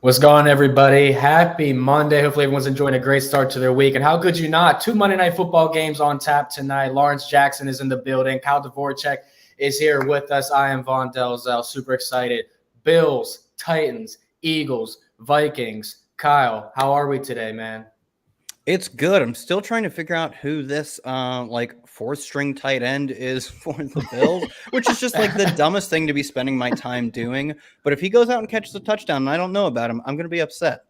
What's going on, everybody? Happy Monday. Hopefully everyone's enjoying a great start to their week. And how could you not? Two Monday Night Football games on tap tonight. Lawrence Jackson is in the building. Kyle Dvorchak is here with us. I am Vaughn Dalzell. Super excited. Bills, Titans, Eagles, Vikings. Kyle, how are we today, man? It's good. I'm still trying to figure out who this fourth string tight end is for the Bills, which is just like the dumbest thing to be spending my time doing. But if he goes out and catches a touchdown and I don't know about him, I'm going to be upset.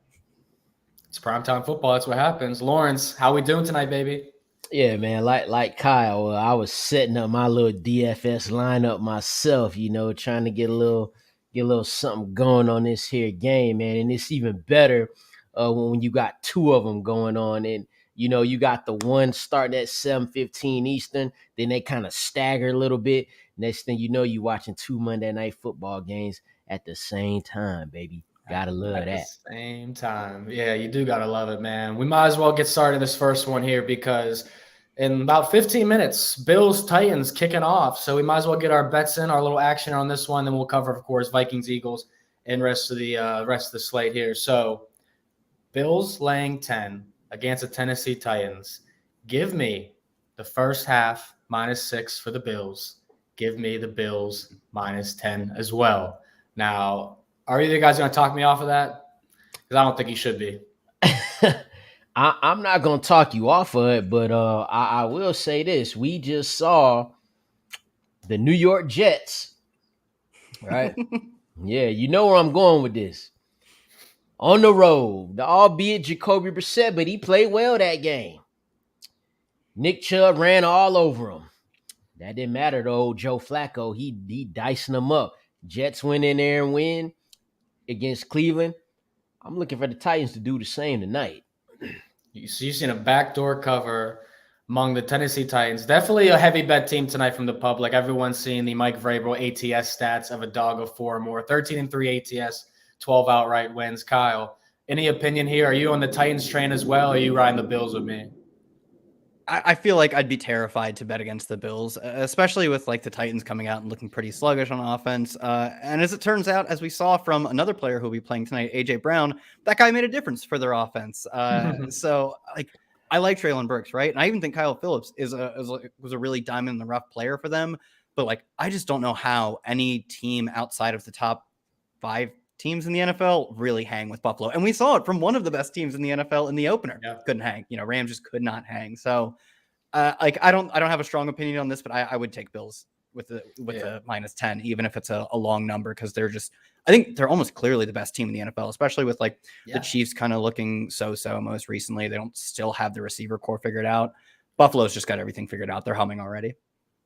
It's primetime football. That's what happens. Lawrence, how we doing tonight, baby? Yeah, man. Like Kyle, I was setting up my little DFS lineup myself. Trying to get a little something going on this here game, man. And it's even better when you got two of them going on, and you got the one starting at 7:15 Eastern. Then they kind of stagger a little bit. Next thing you know, you watching two Monday Night Football games at the same time, baby. Gotta love At that. the same time. Yeah, you do got to love it, man. We might as well get started this first one here because in about 15 minutes, Bills, Titans kicking off. So we might as well get our bets in, our little action on this one. Then we'll cover, of course, Vikings, Eagles, and rest of the slate here. So Bills laying 10 against the Tennessee Titans. Give me the first half -6 for the Bills. Give me the Bills -10 as well. Now, are either guys going to talk me off of that? Because I don't think you should be. I'm not gonna talk you off of it, but I will say this: we just saw the New York Jets, right? Yeah, you know where I'm going with this. On the road, albeit Jacoby Brissett, but he played well that game. Nick Chubb ran all over him. That didn't matter though. Joe Flacco, he dicing them up. Jets went in there and win against Cleveland. I'm looking for the Titans to do the same tonight. You've seen a backdoor cover among the Tennessee Titans. Definitely a heavy bet team tonight from the public. Everyone's seen the Mike Vrabel ATS stats of a dog of 4 or more. 13-3 ATS, 12 outright wins. Kyle, any opinion here? Are you on the Titans train as well, or are you riding the Bills with me? I feel like I'd be terrified to bet against the Bills, especially with like the Titans coming out and looking pretty sluggish on offense. And as it turns out, as we saw from another player who'll be playing tonight, AJ Brown, that guy made a difference for their offense. So like I like Treylon Burks, right? And I even think Kyle Phillips was a really diamond in the rough player for them. But like I just don't know how any team outside of the top 5 teams in the NFL really hang with Buffalo. And we saw it from one of the best teams in the NFL in the opener. Yeah. Couldn't hang. Rams just could not hang. So I don't have a strong opinion on this, but I would take Bills with the -10, even if it's a long number, because I think they're almost clearly the best team in the NFL, especially with the Chiefs kind of looking so most recently. They don't still have the receiver core figured out. Buffalo's just got everything figured out. They're humming already.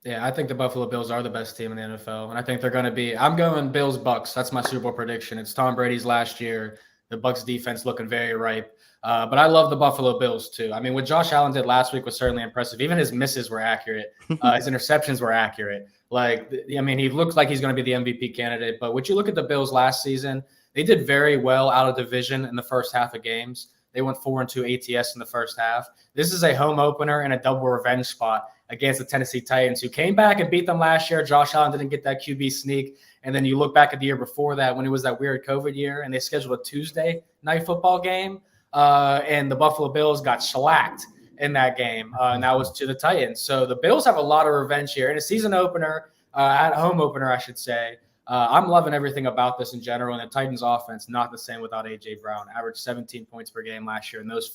Yeah, I think the Buffalo Bills are the best team in the NFL, and I think they're going to be – I'm going Bills-Bucks. That's my Super Bowl prediction. It's Tom Brady's last year. The Bucks defense looking very ripe. But I love the Buffalo Bills too. I mean, what Josh Allen did last week was certainly impressive. Even his misses were accurate. His interceptions were accurate. He looked like he's going to be the MVP candidate. But would you look at the Bills last season? They did very well out of division in the first half of games. They went 4-2 ATS in the first half. This is a home opener and a double revenge spot against the Tennessee Titans, who came back and beat them last year. Josh Allen didn't get that QB sneak. And then you look back at the year before that when it was that weird COVID year and they scheduled a Tuesday night football game. And the Buffalo Bills got shellacked in that game. And that was to the Titans. So the Bills have a lot of revenge here. In a season opener, at home opener, I should say. I'm loving everything about this in general. And the Titans offense, not the same without A.J. Brown. Averaged 17 points per game last year. And those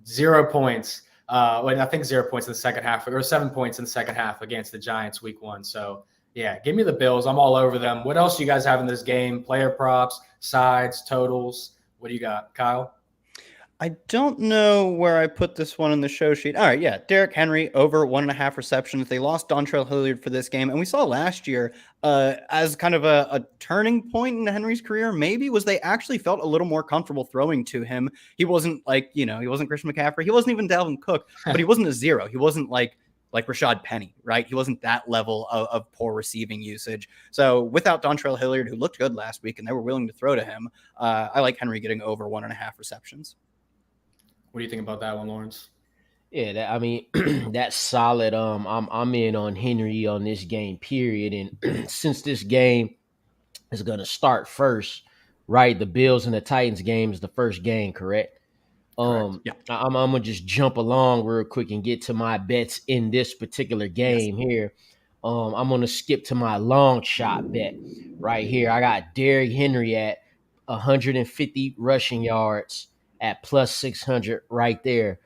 0 points. I think 0 points in the second half, or 7 points in the second half against the Giants week 1. So, yeah, give me the Bills. I'm all over them. What else do you guys have in this game? Player props, sides, totals. What do you got, Kyle? I don't know where I put this one in the show sheet. All right, yeah, Derrick Henry over 1.5 receptions. They lost Dontrell Hilliard for this game, and we saw last year as kind of a turning point in Henry's career. Maybe was they actually felt a little more comfortable throwing to him. He wasn't he wasn't Christian McCaffrey. He wasn't even Dalvin Cook, but he wasn't a zero. He wasn't like Rashad Penny, right? He wasn't that level of poor receiving usage. So without Dontrell Hilliard, who looked good last week, and they were willing to throw to him, I like Henry getting over 1.5 receptions. What do you think about that one, Lawrence? Yeah, that's solid. I'm in on Henry on this game, period. And since this game is gonna start first, right? The Bills and the Titans game is the first game, correct? Correct. Yeah. I'm gonna just jump along real quick and get to my bets in this particular game here. I'm gonna skip to my long shot bet right here. I got Derrick Henry at 150 rushing yards at plus 600 right there.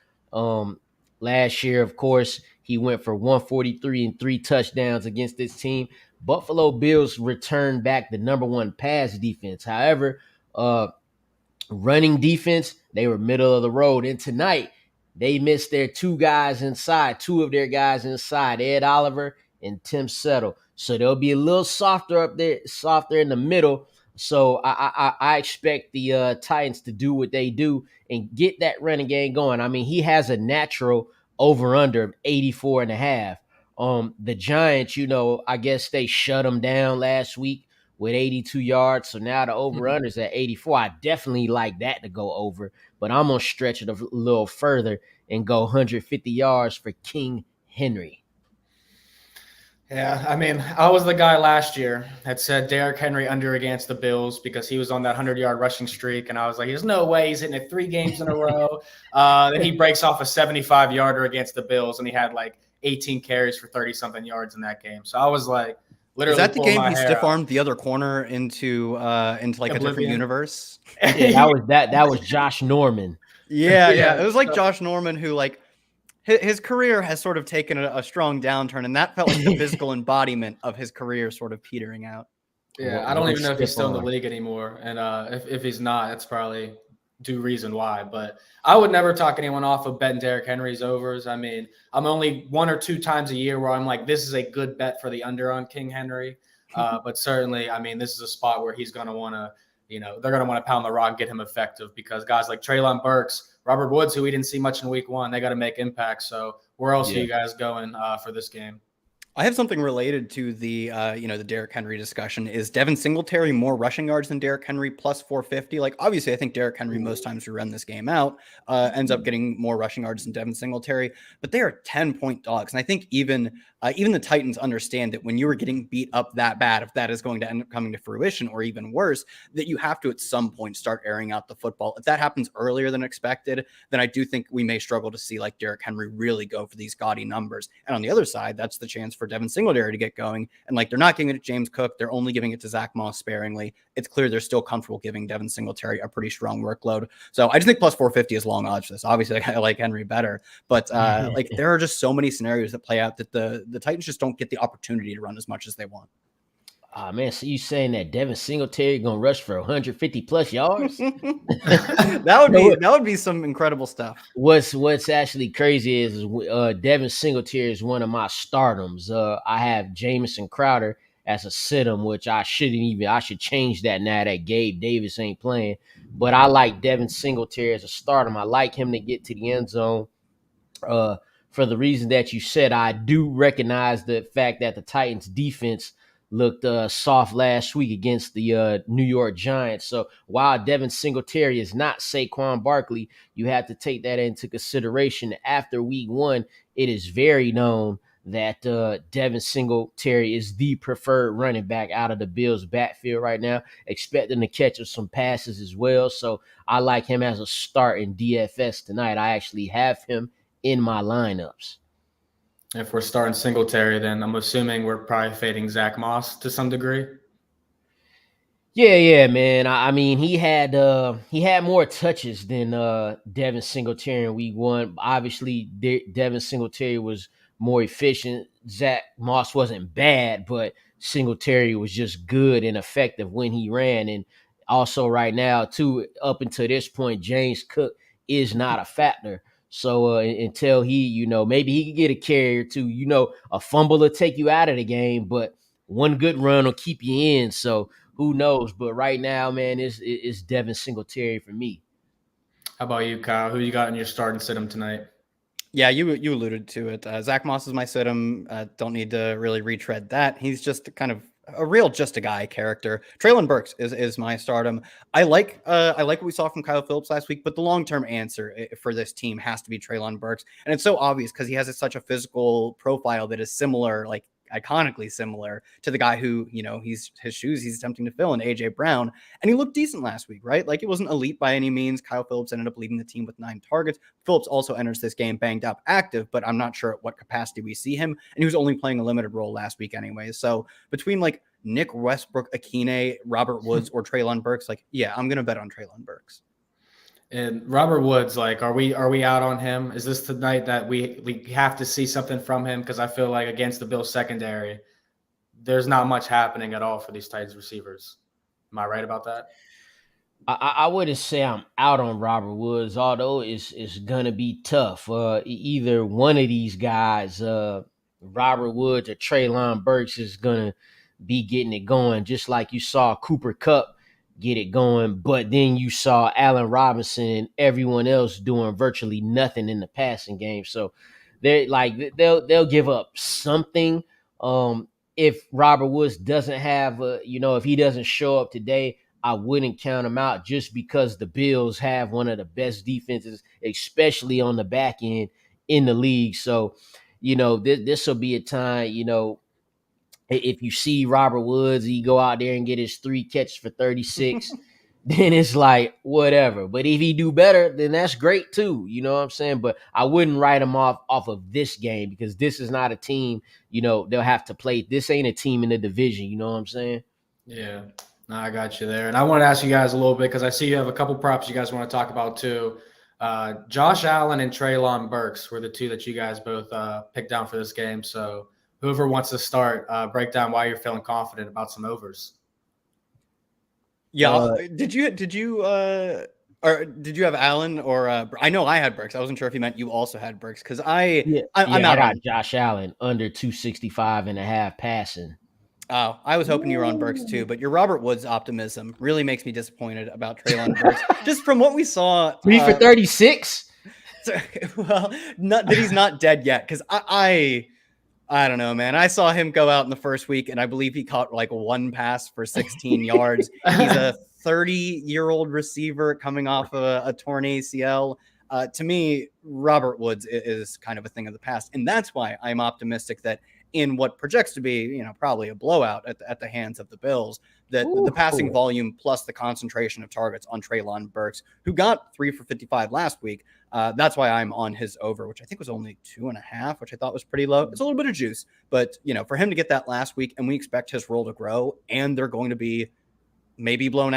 Last year, of course, he went for 143 and 3 touchdowns against this team. Buffalo Bills returned back the number one pass defense. However, running defense, they were middle of the road. And tonight, they missed their two of their guys inside, Ed Oliver and Tim Settle. So they'll be a little softer up there, softer in the middle. So I expect the Titans to do what they do and get that running game going. I mean, he has a natural over-under of 84 and a half. The Giants, I guess they shut them down last week with 82 yards. So now the over-under is at 84. I definitely like that to go over, but I'm going to stretch it a little further and go 150 yards for King Henry. Yeah, I mean, I was the guy last year that said Derrick Henry under against the Bills because he was on that 100-yard rushing streak, and I was like, there's no way he's hitting it 3 games in a row. Then he breaks off a 75-yarder against the Bills, and he had like 18 carries for 30-something yards in that game. So I was like, literally, is that the game he stiff stiff-armed the other corner into like Oblivion. A different universe? Yeah, that was Josh Norman. Yeah. It was like Josh Norman who like his career has sort of taken a strong downturn, and that felt like the physical embodiment of his career sort of petering out. Yeah, I don't even know if he's still in the league anymore. And if he's not, that's probably due reason why. But I would never talk anyone off of betting Derrick Henry's overs. I mean, I'm only 1 or 2 times a year where I'm like, this is a good bet for the under on King Henry. But certainly, I mean, this is a spot where he's going to want to, they're going to want to pound the rock and get him effective because guys like Treylon Burks, Robert Woods, who we didn't see much in week 1, they got to make impact. So where else are you guys going for this game? I have something related to the, the Derrick Henry discussion. Is Devin Singletary more rushing yards than Derrick Henry plus 450? Like, obviously, I think Derrick Henry, most times we run this game out, ends up getting more rushing yards than Devin Singletary, but they are 10-point dogs. And I think even the Titans understand that when you are getting beat up that bad, if that is going to end up coming to fruition or even worse, that you have to at some point start airing out the football. If that happens earlier than expected, then I do think we may struggle to see like Derrick Henry really go for these gaudy numbers. And on the other side, that's the chance for Devin Singletary to get going. And like, they're not giving it to James Cook. They're only giving it to Zach Moss sparingly. It's clear they're still comfortable giving Devin Singletary a pretty strong workload. So I just think plus 450 is long odds for this. Obviously, I like Henry better, but like there are just so many scenarios that play out that the Titans just don't get the opportunity to run as much as they want. Man, so you saying that Devin Singletary gonna rush for 150 plus yards? that would be some incredible stuff. What's actually crazy is Devin Singletary is one of my stardoms. I have Jamison Crowder as a sit-em, which I should change that now that Gabe Davis ain't playing. But I like Devin Singletary as a stardom. I like him to get to the end zone. For the reason that you said, I do recognize the fact that the Titans defense looked soft last week against the New York Giants. So while Devin Singletary is not Saquon Barkley, you have to take that into consideration. After week 1, it is very known that Devin Singletary is the preferred running back out of the Bills' backfield right now, expecting to catch some passes as well. So I like him as a start in DFS tonight. I actually have him in my lineups. If we're starting Singletary, then I'm assuming we're probably fading Zach Moss to some degree. Yeah, man. I mean, he had more touches than Devin Singletary in week 1. Obviously, Devin Singletary was more efficient. Zach Moss wasn't bad, but Singletary was just good and effective when he ran. And also right now, too, up until this point, James Cook is not a factor. So until he, maybe he could get a carry or two, a fumble will take you out of the game, but one good run will keep you in. So who knows? But right now, man, it's Devin Singletary for me. How about you, Kyle? Who you got in your start and sit him tonight? Yeah, you alluded to it. Zach Moss is my sit him. Don't need to really retread that. He's just kind of a real just a guy character. Treylon Burks is my stardom. I like what we saw from Kyle Phillips last week, but the long-term answer for this team has to be Treylon Burks. And it's so obvious because he has such a physical profile that is similar, like iconically similar to the guy who, his shoes he's attempting to fill in AJ Brown. And he looked decent last week, right? Like, it wasn't elite by any means. Kyle Phillips ended up leading the team with 9 targets. Phillips also enters this game banged up active, but I'm not sure at what capacity we see him. And he was only playing a limited role last week anyway. So between like Nick Westbrook, Akine, Robert Woods, or Treylon Burks, like, yeah, I'm going to bet on Treylon Burks. And Robert Woods, like, are we out on him? Is this the night that we have to see something from him? Because I feel like against the Bills secondary, there's not much happening at all for these Titans receivers. Am I right about that? I wouldn't say I'm out on Robert Woods, although it's gonna be tough. Either one of these guys, Robert Woods or Treylon Burks, is gonna be getting it going, just like you saw Cooper Kupp get it going, but then you saw Allen Robinson and everyone else doing virtually nothing in the passing game. So they'll give up something. If Robert Woods doesn't have if he doesn't show up today, I wouldn't count him out, just because the Bills have one of the best defenses, especially on the back end in the league. So, this will be a time, if you see Robert Woods, he go out there and get his 3 catches for 36, then it's like, whatever. But if he do better, then that's great too. You know what I'm saying? But I wouldn't write him off of this game, because this is not a team, they'll have to play. This ain't a team in the division. You know what I'm saying? Yeah, no, I got you there. And I want to ask you guys a little bit, because I see you have a couple props you guys want to talk about too. Josh Allen and Treylon Burks were the 2 that you guys both picked down for this game. So whoever wants to start, break down why you're feeling confident about some overs. Yeah. Did you have Allen or I know I had Burks. I wasn't sure if you meant you also had Burks, because I'm out. I got Josh Allen under 265.5 passing. Oh, I was hoping you were on Burks too, but your Robert Woods optimism really makes me disappointed about Treylon Burks. Just from what we saw, 3 for 36. Well, not that he's not dead yet, because I don't know, man. I saw him go out in the first week, and I believe he caught like 1 pass for 16 yards. He's a 30-year-old receiver coming off a torn ACL. To me, Robert Woods is kind of a thing of the past, and that's why I'm optimistic that in what projects to be, probably a blowout at the hands of the Bills, that the passing volume plus the concentration of targets on Treylon Burks, who got 3 for 55 last week. That's why I'm on his over, which I think was only 2.5, which I thought was pretty low. It's a little bit of juice, but for him to get that last week, and we expect his role to grow, and they're going to be probably blown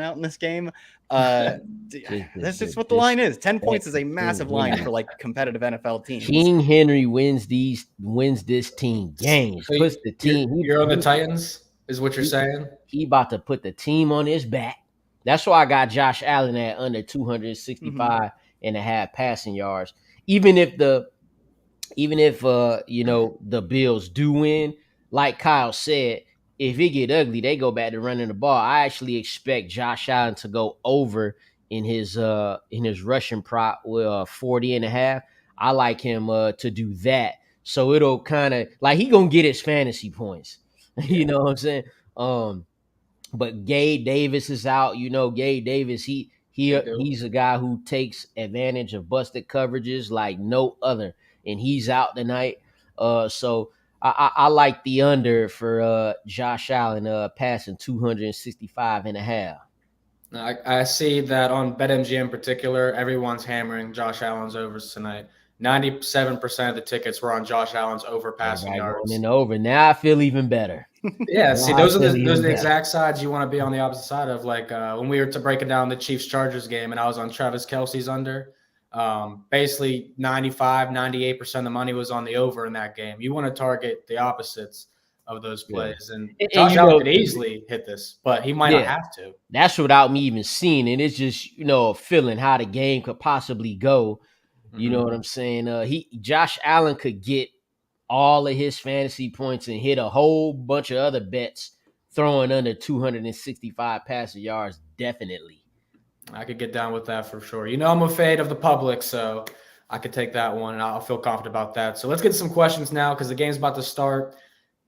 out in this game. That's just what the line is. 10 points is a massive line for like competitive NFL teams. King Henry wins this team games. So puts the team. You're on the Titans, is what you're saying? He about to put the team on his back. That's why I got Josh Allen at under 265 and a half passing yards. Even if the Bills do win, like Kyle said, if it get ugly, they go back to running the ball. I actually expect Josh Allen to go over in his rushing prop with 40 and a half. I like him to do that. So it'll kind of like he gonna get his fantasy points. You know what I'm saying? But Gabe Davis is out. Gabe Davis, he's a guy who takes advantage of busted coverages like no other, and he's out tonight. So I like the under for Josh Allen passing 265 and a half. I see that on BetMGM in particular, everyone's hammering Josh Allen's overs tonight. 97% of the tickets were on Josh Allen's over passing yards. And over. Now I feel even better. Yeah, see, those are the exact sides you want to be on the opposite side of. Like when we were breaking down the Chiefs-Chargers game, and I was on Travis Kelce's under. Basically 95, 98% of the money was on the over in that game. You want to target the opposites of those plays. And Josh Allen could easily hit this, but he might not have to. That's without me even seeing it. It's just, a feeling how the game could possibly go. You know what I'm saying? Josh Allen could get all of his fantasy points and hit a whole bunch of other bets throwing under 265 passing yards, definitely. I could get down with that for sure. I'm a fade of the public, so I could take that one, and I'll feel confident about that. So let's get some questions now, because the game's about to start.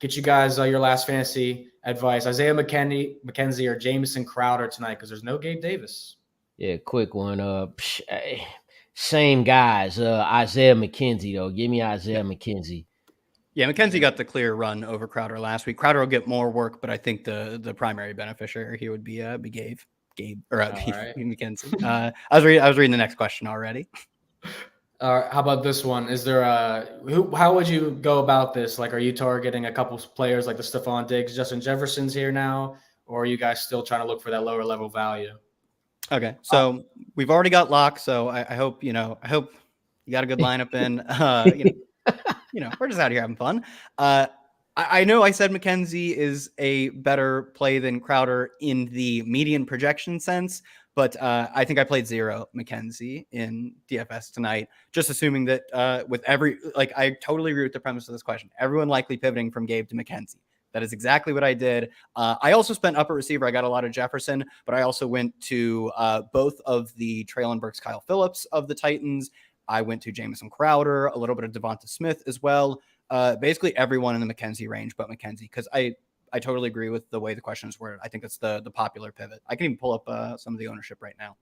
Get you guys your last fantasy advice. Isaiah McKenzie or Jamison Crowder tonight, because there's no Gabe Davis. Yeah, quick one. Same guys. Isaiah McKenzie, though. Give me Isaiah McKenzie. Yeah, McKenzie got the clear run over Crowder last week. Crowder will get more work, but I think the primary beneficiary here would be Gabe or right. McKenzie. I was reading the next question already. How about this one? Is there how would you go about this? Like, are you targeting a couple players like the Stephon Diggs, Justin Jefferson's here now, or are you guys still trying to look for that lower level value? Okay, so we've already got Locke, so I hope you got a good lineup in. We're just out here having fun. I know I said McKenzie is a better play than Crowder in the median projection sense, but I think I played 0 McKenzie in DFS tonight, just assuming that I totally agree with the premise of this question. Everyone likely pivoting from Gabe to McKenzie. That is exactly what I did. I also spent up at receiver. I got a lot of Jefferson, but I also went to both of the Traylon Burks, Kyle Phillips of the Titans. I went to Jamison Crowder, a little bit of Devonta Smith as well. Basically everyone in the McKenzie range but McKenzie, because I totally agree with the way the questions were. I think it's the popular pivot. I can even pull up some of the ownership right now.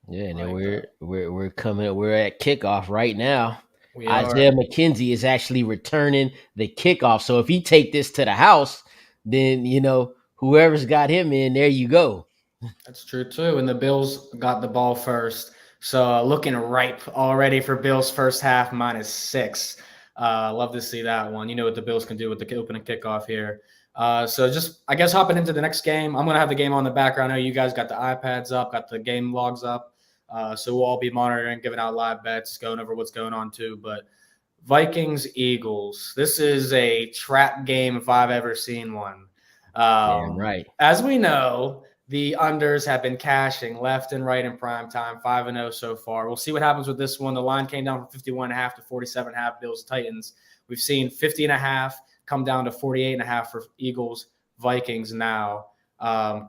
Yeah, and then we're at kickoff right now. Isaiah McKenzie is actually returning the kickoff. So if he take this to the house, then whoever's got him in, there you go. That's true too. And the Bills got the ball first. So looking ripe already for Bills first half -6. Love to see that one. You know what the Bills can do with the opening kickoff here. So just, I guess, hopping into the next game. I'm going to have the game on the background. I know you guys got the iPads up, got the game logs up. So we'll all be monitoring, giving out live bets, going over what's going on too. But Vikings, Eagles. This is a trap game if I've ever seen one. Damn right. As we know, the unders have been cashing left and right in prime time, 5-0 so far. We'll see what happens with this one. The line came down from 51.5 to 47.5 Bills Titans. We've seen 50.5 come down to 48.5 for Eagles Vikings now.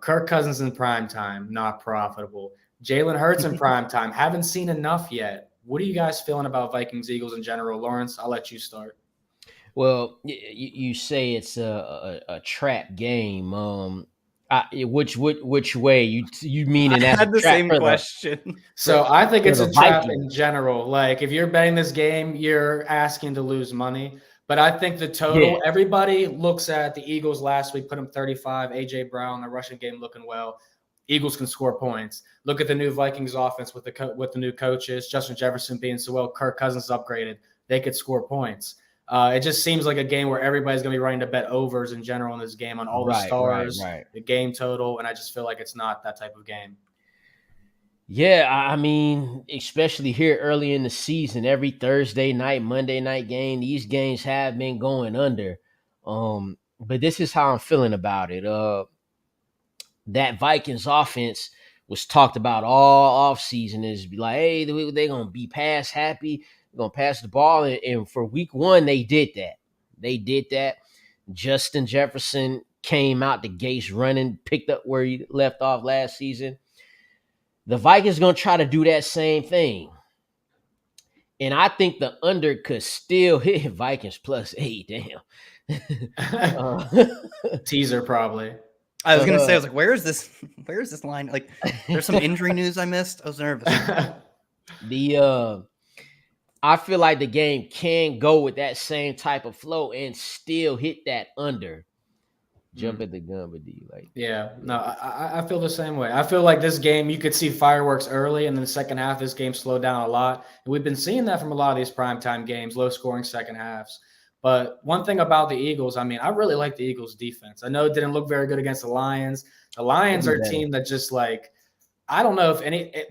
Kirk Cousins in prime time, not profitable. Jalen Hurts in prime time, haven't seen enough yet. What are you guys feeling about Vikings Eagles in general? Lawrence, I'll let you start. Well, you say it's a trap game. Which way you mean? I had the same question. So I think it's a trap in general. Like, if you're betting this game, you're asking to lose money. But I think the total, everybody looks at the Eagles last week, put them 35. A.J. Brown, the rushing game looking well. Eagles can score points. Look at the new Vikings offense with the new coaches, Justin Jefferson being so well, Kirk Cousins upgraded. They could score points. It just seems like a game where everybody's going to be running to bet overs in general in this game on all the stars, the game total, and I just feel like it's not that type of game. Yeah, I mean, especially here early in the season, every Thursday night, Monday night game, these games have been going under. But this is how I'm feeling about it. That Vikings offense was talked about all offseason is like, hey, they're going to be pass happy. They're going to pass the ball. And for week 1, they did that. Justin Jefferson came out the gates running, picked up where he left off last season. The Vikings going to try to do that same thing. And I think the under could still hit Vikings +8. Damn. Teaser probably. I was going to say, I was like, where is this line? Like, there's some injury news I missed. I was nervous. I feel like the game can go with that same type of flow and still hit that under. Jump at the gun, but do you like? Yeah, no, I feel the same way. I feel like this game, you could see fireworks early, and then the second half, this game slowed down a lot. And we've been seeing that from a lot of these primetime games, low-scoring second halves. But one thing about the Eagles, I mean, I really like the Eagles' defense. I know it didn't look very good against the Lions. The Lions are a team that just like, I don't know if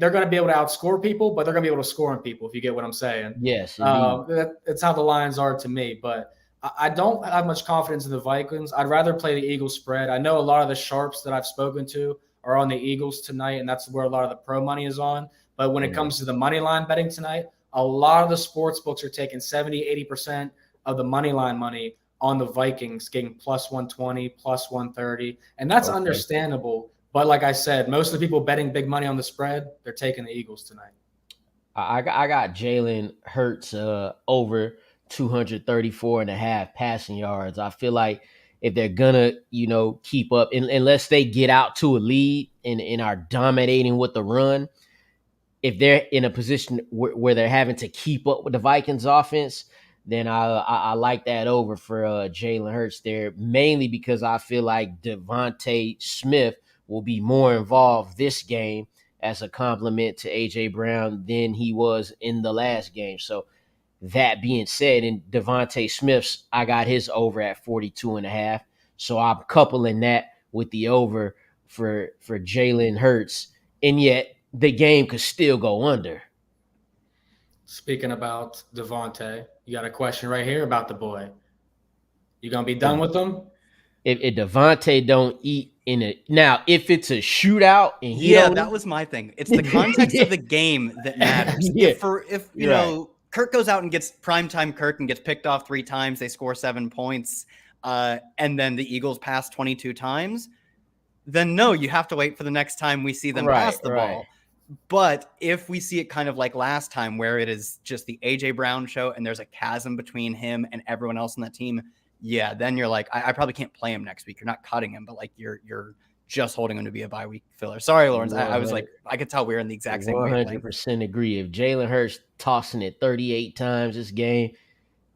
they're going to be able to outscore people, but they're going to be able to score on people, if you get what I'm saying. Yes, that's how the Lions are to me. But I don't have much confidence in the Vikings. I'd rather play the Eagles spread. I know a lot of the sharps that I've spoken to are on the Eagles tonight, and that's where a lot of the pro money is on. But when it comes to the money line betting tonight, a lot of the sports books are taking 70, 80% of the money line money on the Vikings, getting +120, +130. And that's understandable. But like I said, most of the people betting big money on the spread, they're taking the Eagles tonight. I got Jalen Hurts over 234.5 passing yards. I feel like if they're gonna, keep up, unless they get out to a lead and are dominating with the run, if they're in a position where they're having to keep up with the Vikings offense, then I like that over for Jalen Hurts there, mainly because I feel like Devontae Smith will be more involved this game as a compliment to A.J. Brown than he was in the last game. So that being said, in Devontae Smith's, I got his over at 42.5. So I'm coupling that with the over for Jalen Hurts, and yet the game could still go under. Speaking about Devontae, you got a question right here about the boy. You gonna be done with him? If Devontae don't eat in it now, if it's a shootout and that was my thing. It's the context of the game that matters. Yeah. If you know Kirk goes out and gets primetime Kirk and gets picked off 3 times, they score 7 points, and then the Eagles pass 22 times, then no, you have to wait for the next time we see them pass the ball. But if we see it kind of like last time, where it is just the A.J. Brown show and there's a chasm between him and everyone else on that team, yeah, then you're like, I probably can't play him next week. You're not cutting him, but like you're just holding him to be a bye week filler. Sorry, Lawrence. I was like, I could tell we were in the exact same way. 100% agree. If Jalen Hurts tossing it 38 times this game,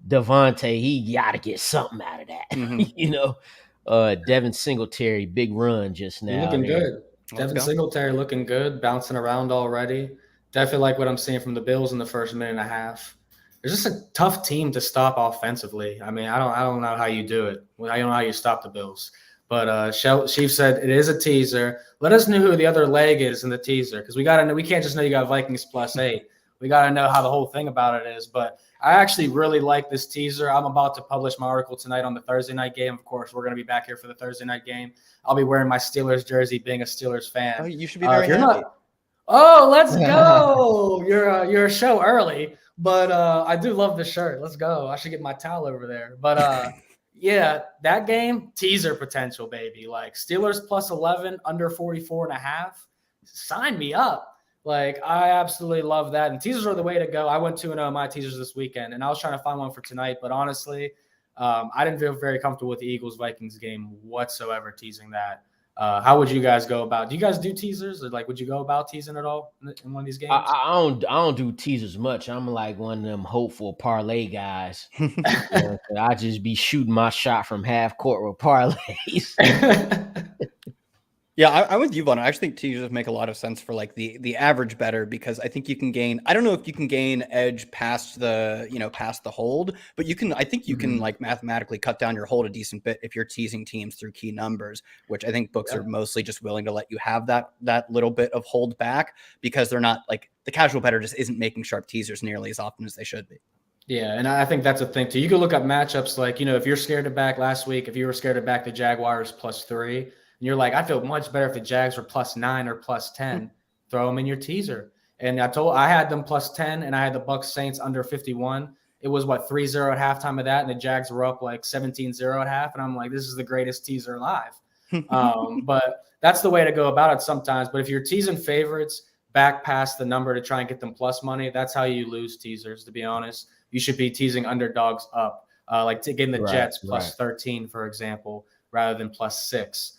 Devontae, he got to get something out of that. Mm-hmm. Devin Singletary, big run just now. Looking good. Devin Singletary looking good, bouncing around already. Definitely like what I'm seeing from the Bills in the first minute and a half. They're just a tough team to stop offensively. I mean, I don't know how you do it. I don't know how you stop the Bills. But Chief said it is a teaser. Let us know who the other leg is in the teaser, because we gotta know. We can't just know you got Vikings +8. We gotta know how the whole thing about it is. But I actually really like this teaser. I'm about to publish my article tonight on the Thursday night game. Of course, we're going to be back here for the Thursday night game. I'll be wearing my Steelers jersey, being a Steelers fan. Oh, you should be very happy. Oh, let's go. You're a show early, but I do love the shirt. Let's go. I should get my towel over there. But yeah, that game, teaser potential, baby. Like Steelers +11, under 44.5. Sign me up. Like, I absolutely love that. And teasers are the way to go. I went 2-0 my teasers this weekend, and I was trying to find one for tonight. But honestly, I didn't feel very comfortable with the Eagles-Vikings game whatsoever teasing that. How would you guys go about? Do you guys do teasers? Or like, would you go about teasing at all in one of these games? I don't do teasers much. I'm like one of them hopeful parlay guys. I just be shooting my shot from half court with parlays. Yeah, I'm with you, Vaughn. I actually think teasers make a lot of sense for like the average bettor, because I think you can gain. I don't know if you can gain edge past the hold, but you can. I think you can like mathematically cut down your hold a decent bit if you're teasing teams through key numbers, which I think books are mostly just willing to let you have that little bit of hold back, because they're not like the casual bettor just isn't making sharp teasers nearly as often as they should be. Yeah, and I think that's a thing too. You can look up matchups like, if you're scared to back last week, if you were scared to back the Jaguars +3. And you're like, I feel much better if the Jags were +9 or +10. Throw them in your teaser. And I had them +10, and I had the Bucs Saints under 51. It was 3-0 at halftime of that, and the Jags were up like 17-0 at half. And I'm like, this is the greatest teaser alive. But that's the way to go about it sometimes. But if you're teasing favorites back past the number to try and get them plus money, that's how you lose teasers, to be honest. You should be teasing underdogs up, like getting the Jets +13, for example, rather than +6.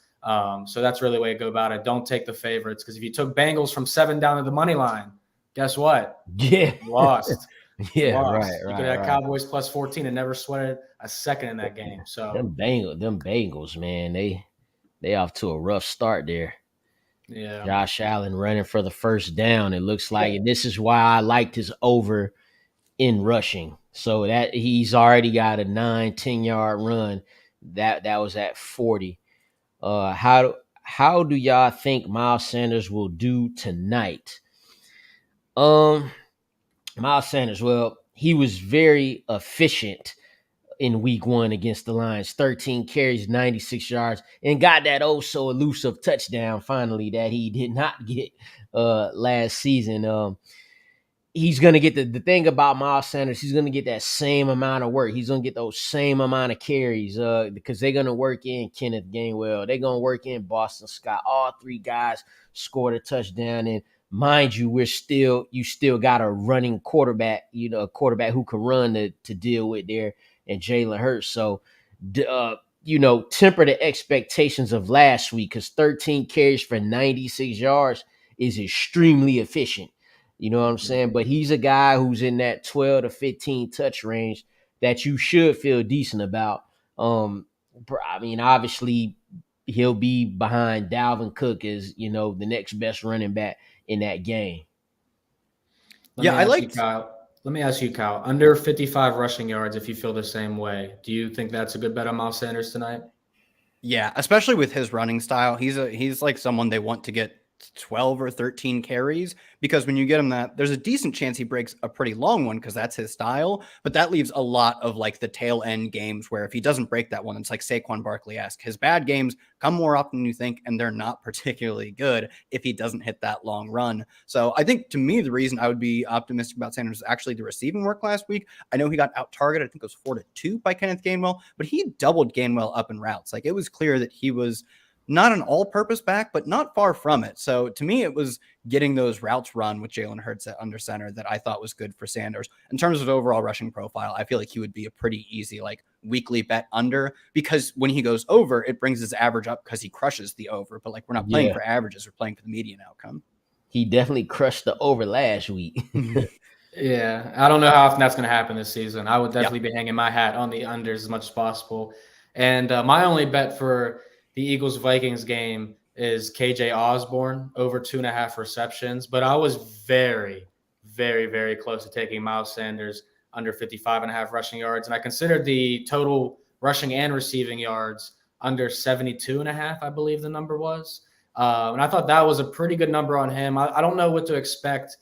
So that's really the way to go about it. Don't take the favorites, because if you took Bengals from 7 down to the money line, guess what? Yeah, you lost. Right. You could have Cowboys +14 and never sweated a second in that game. So them Bengals, man, they off to a rough start there. Yeah, Josh Allen running for the first down. It looks like this is why I liked his over in rushing. So that he's already got a 9-10 yard run. That was at 40. How do y'all think Miles Sanders will do tonight? Miles Sanders, well, he was very efficient in week 1 against the Lions. 13 carries, 96 yards, and got that so elusive touchdown finally that he did not get last season. He's going to get the thing about Miles Sanders, he's going to get that same amount of work. He's going to get those same amount of carries because they're going to work in Kenneth Gainwell. They're going to work in Boston Scott. All 3 guys scored a touchdown. And mind you, you still got a running quarterback, a quarterback who can run to deal with there, and Jalen Hurts. So, temper the expectations of last week, because 13 carries for 96 yards is extremely efficient. You know what I'm saying? But he's a guy who's in that 12 to 15 touch range. that you should feel decent about. I mean, obviously he'll be behind Dalvin Cook as, the next best running back in that game. Let me ask you, Kyle, under 55 rushing yards, if you feel the same way, do you think that's a good bet on Miles Sanders tonight? Yeah, especially with his running style. He's like someone they want to get 12 or 13 carries, because when you get him that, there's a decent chance he breaks a pretty long one because that's his style. But that leaves a lot of like the tail end games where if he doesn't break that one, it's like Saquon Barkley-esque. His bad games come more often than you think, and they're not particularly good if he doesn't hit that long run. So I think, to me, the reason I would be optimistic about Sanders is actually the receiving work last week. I know he got out-targeted, I think it was 4-2 by Kenneth Gainwell, but he doubled Gainwell up in routes. Like, it was clear that he was not an all-purpose back, but not far from it. So to me, it was getting those routes run with Jalen Hurts at under center that I thought was good for Sanders. In terms of overall rushing profile, I feel like he would be a pretty easy like weekly bet under, because when he goes over, it brings his average up because he crushes the over. But like, we're not playing for averages, we're playing for the median outcome. He definitely crushed the over last week. Yeah, I don't know how often that's going to happen this season. I would definitely be hanging my hat on the unders as much as possible. And my only bet for the Eagles-Vikings game is KJ Osborne over 2.5 receptions. But I was very, very, very close to taking Miles Sanders under 55.5 rushing yards. And I considered the total rushing and receiving yards under 72.5, I believe the number was. And I thought that was a pretty good number on him. I don't know what to expect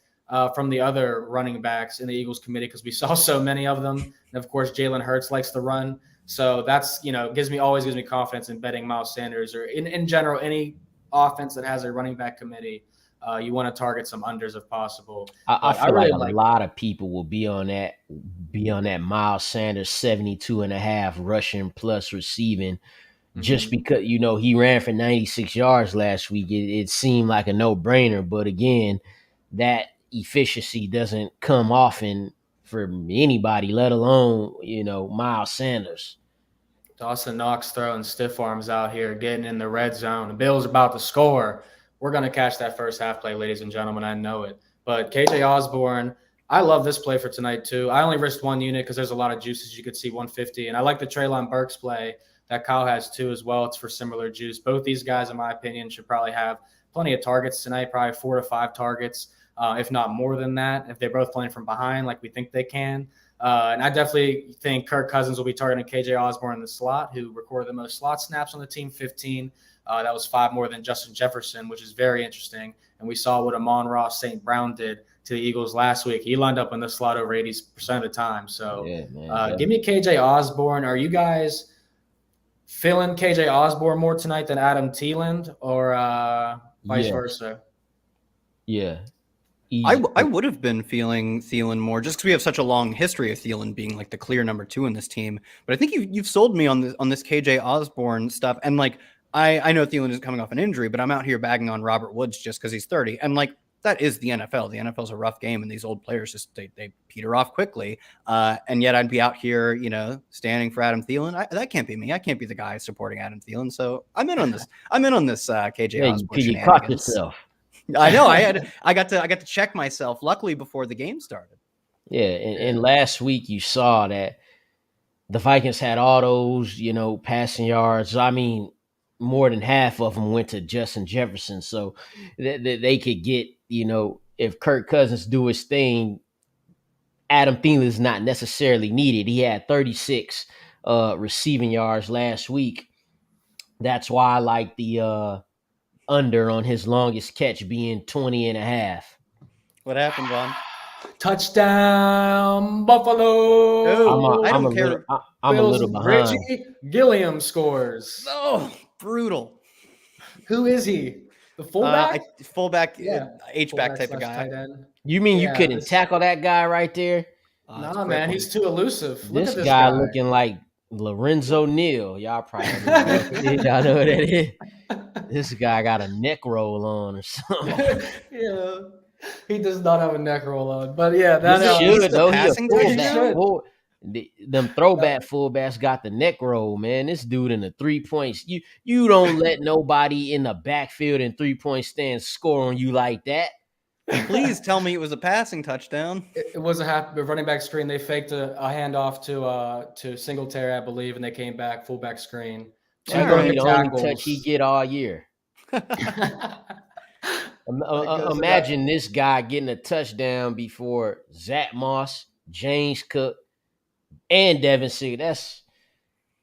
from the other running backs in the Eagles committee because we saw so many of them. And, of course, Jalen Hurts likes to run. So that's, always gives me confidence in betting Miles Sanders, or in general, any offense that has a running back committee. You want to target some unders if possible. I feel really like a lot of people will be on that Miles Sanders 72.5 rushing plus receiving, just because, he ran for 96 yards last week. It seemed like a no-brainer. But again, that efficiency doesn't come often for anybody, let alone, Miles Sanders. Dawson Knox throwing stiff arms out here, getting in the red zone. The Bills about to score. We're going to catch that first half play, ladies and gentlemen. I know it. But KJ Osborne, I love this play for tonight too. I only risked one unit because there's a lot of juices. You could see 150. And I like the Treylon Burks play that Kyle has too as well. It's for similar juice. Both these guys, in my opinion, should probably have plenty of targets tonight, probably 4 to 5 targets. If not more than that, if they're both playing from behind like we think they can. And I definitely think Kirk Cousins will be targeting KJ Osborne in the slot, who recorded the most slot snaps on the team, 15. That was 5 more than Justin Jefferson, which is very interesting. And we saw what Amon-Ra St. Brown did to the Eagles last week. He lined up in the slot over 80% of the time. So give me KJ Osborne. Are you guys feeling KJ Osborne more tonight than Adam Thielen, or vice versa? Yeah. I would have been feeling Thielen more just because we have such a long history of Thielen being like the clear number 2 in this team. But I think you've sold me on this KJ Osborne stuff. And like, I know Thielen is coming off an injury, but I'm out here bagging on Robert Woods just because he's 30. And like, that is the NFL. The NFL is a rough game, and these old players just they peter off quickly. And yet I'd be out here, standing for Adam Thielen. That can't be me. I can't be the guy supporting Adam Thielen. So I'm in on this. KJ Osborne. You caught yourself. I know. I got to check myself. Luckily, before the game started. Yeah, and last week you saw that the Vikings had all those, passing yards. I mean, more than half of them went to Justin Jefferson, so they could get, if Kirk Cousins do his thing, Adam Thielen is not necessarily needed. He had 36 receiving yards last week. That's why I like the under on his longest catch being 20.5. What happened, Vaughn? Touchdown, Buffalo. Oh, I don't care. I'm a little behind. Reggie Gilliam scores. Oh, brutal. Who is he? The fullback? Fullback, H-back type of guy. You mean you couldn't tackle that guy right there? Nah, man, he's too elusive. This guy looking like Lorenzo Neal. Y'all probably y'all know what that is. This guy got a neck roll on or something. Yeah, he does not have a neck roll on, but yeah, them throwback fullbacks got the neck roll, man. This dude in the 3 points. You don't let nobody in the backfield and 3-point stand score on you like that. Please tell me it was a passing touchdown. It was a running back screen. They faked a handoff to Singletary, I believe, and they came back fullback screen. Two That gonna be broken the only touch he tackles. get all year. Imagine this guy getting a touchdown before Zach Moss, James Cook, and Devin Sieg. That's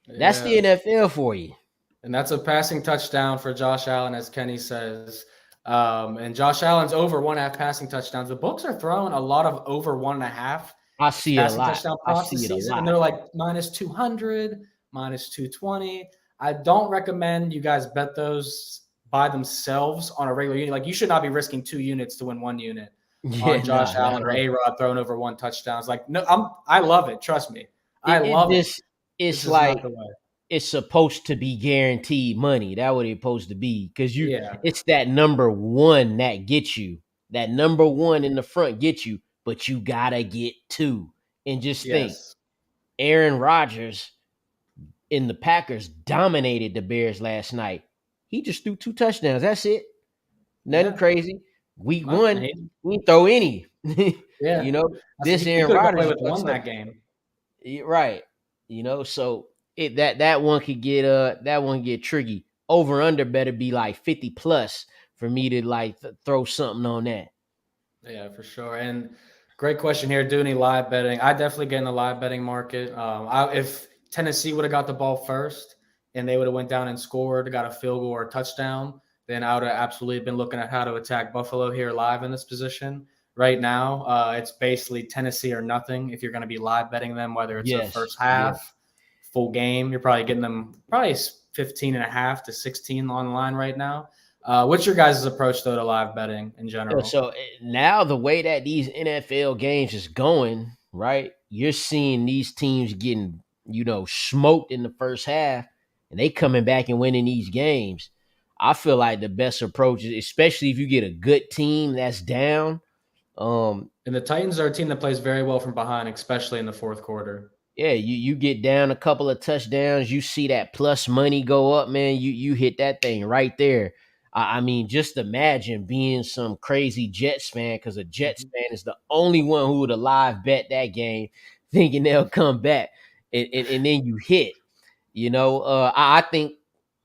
the NFL for you. And that's a passing touchdown for Josh Allen, as Kenny says. And Josh Allen's over 1.5 passing touchdowns. The books are throwing a lot of over 1.5. I see it a lot. Touchdown props this season, and they're like -200, -220. I don't recommend you guys bet those by themselves on a regular unit. Like, you should not be risking 2 units to win 1 unit on Josh Allen or A-Rod throwing over 1 touchdowns. Like, no, I love it. Trust me, I love it. It's like it's supposed to be guaranteed money. That's what it's supposed to be, because it's that number 1 that gets you. That number 1 in the front gets you, but you gotta get 2. And just think, Aaron Rodgers in the Packers dominated the Bears last night. He just threw 2 touchdowns. That's it. Nothing crazy. Week 1, we didn't throw any. You know, this Aaron Rodgers won that game. Right. You know, so that one could get tricky. Over under better be like 50 plus for me to like throw something on that. Yeah, for sure. And great question here. Do any live betting? I definitely get in the live betting market. If Tennessee would have got the ball first and they would have went down and scored, got a field goal or a touchdown, then I would have absolutely been looking at how to attack Buffalo here live in this position. Right now, it's basically Tennessee or nothing. If you're going to be live betting them, whether it's the first half, full game, you're probably getting them probably 15.5 to 16 on the line right now. What's your guys' approach, though, to live betting in general? So now the way that these NFL games is going, right, you're seeing these teams getting, smoked in the first half, and they coming back and winning these games. I feel like the best approach is, especially if you get a good team that's down. And the Titans are a team that plays very well from behind, especially in the fourth quarter. Yeah, you get down a couple of touchdowns, you see that plus money go up, man. You hit that thing right there. I mean, just imagine being some crazy Jets fan, because a Jets fan is the only one who would have live bet that game, thinking they'll come back, and then you hit. I think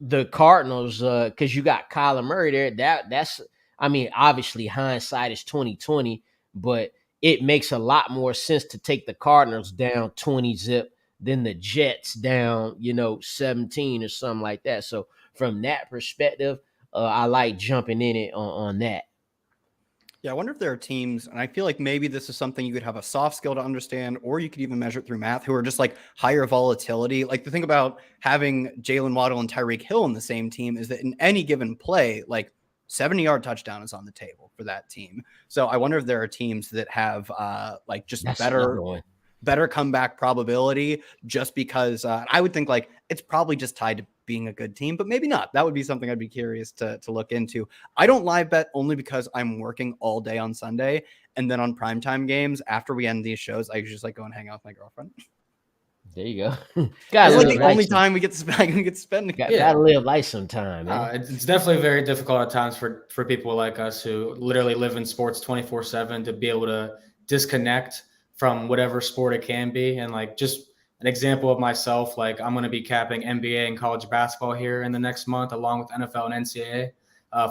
the Cardinals, because you got Kyler Murray there. That's, I mean, obviously hindsight is 2020, but it makes a lot more sense to take the Cardinals down 20 zip than the Jets down, 17 or something like that. So from that perspective, I like jumping in it on that. Yeah, I wonder if there are teams, and I feel like maybe this is something you could have a soft skill to understand, or you could even measure it through math, who are just like higher volatility. Like, the thing about having Jalen Waddle and Tyreek Hill in the same team is that in any given play, like 70-yard touchdown is on the table for that team. So I wonder if there are teams that have better comeback probability, just because I would think like it's probably just tied to being a good team, but maybe not. That would be something I'd be curious to look into. I don't live bet only because I'm working all day on Sunday, and then on primetime games after we end these shows, I just like go and hang out with my girlfriend. There you go. It's like the only time we get to spend. Gotta live life sometime. It's definitely very difficult at times for people like us who literally live in sports 24/7 to be able to disconnect from whatever sport it can be. And like, just an example of myself, like, I'm going to be capping NBA and college basketball here in the next month, along with NFL and NCAA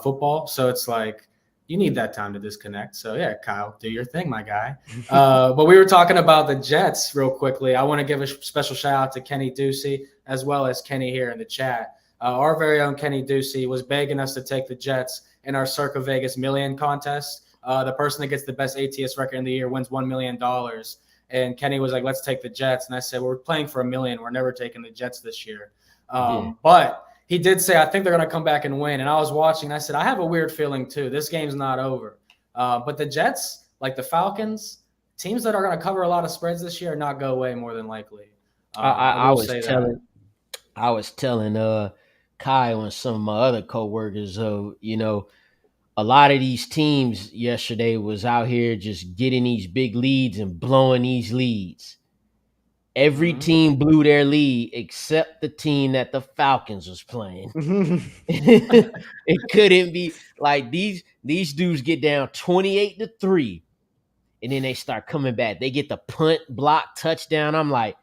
football. So it's like, you need that time to disconnect. So yeah, Kyle, do your thing, my guy. But we were talking about the Jets real quickly. I want to give a special shout out to Kenny Ducey, as well as Kenny here in the chat. Our very own Kenny Ducey was begging us to take the Jets in our Circa Vegas Million contest. The person that gets the best ATS record in the year wins $1 million. And Kenny was like, let's take the Jets. And I said, we're playing for $1 million. We're never taking the Jets this year. But he did say, I think they're going to come back and win. And I was watching. I said, I have a weird feeling too. This game's not over. But the Jets, like the Falcons, teams that are going to cover a lot of spreads this year, not go away more than likely. I was telling Kyle and some of my other coworkers, a lot of these teams yesterday was out here just getting these big leads and blowing these leads. Every team blew their lead except the team that the Falcons was playing. It couldn't be like these dudes get down 28-3, and then they start coming back. They get the punt, block, touchdown. I'm like,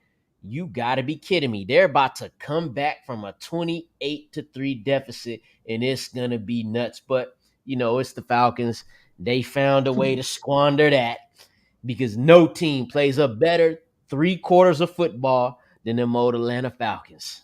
you gotta be kidding me. They're about to come back from a 28-3 deficit, and it's gonna be nuts. But it's the Falcons. They found a way to squander that because no team plays a better 3 quarters of football than them old Atlanta Falcons.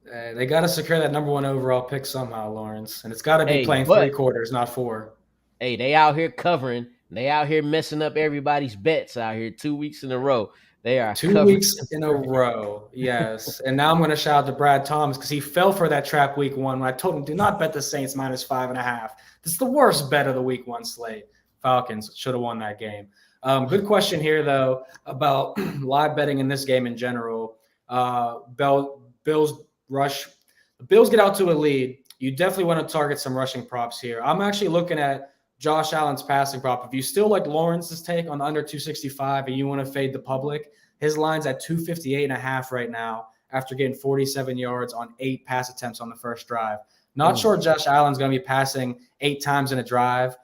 They got to secure that number 1 overall pick somehow, Lawrence, and it's got to be playing 3 quarters, not 4. Hey, they out here covering. They out here messing up everybody's bets out here 2 weeks in a row. They are 2 weeks in a row. Yes. And now I'm going to shout out to Brad Thomas because he fell for that trap week 1 when I told him, do not bet the Saints -5.5. This is the worst bet of the week 1 slate. Falcons should have won that game. Good question here, though, about live betting in this game in general. Bills rush. The Bills get out to a lead. You definitely want to target some rushing props here. I'm actually looking at Josh Allen's passing prop. If you still like Lawrence's take on the under 265 and you want to fade the public, his line's at 258.5 right now after getting 47 yards on 8 pass attempts on the first drive. Not sure Josh Allen's going to be passing 8 times in a drive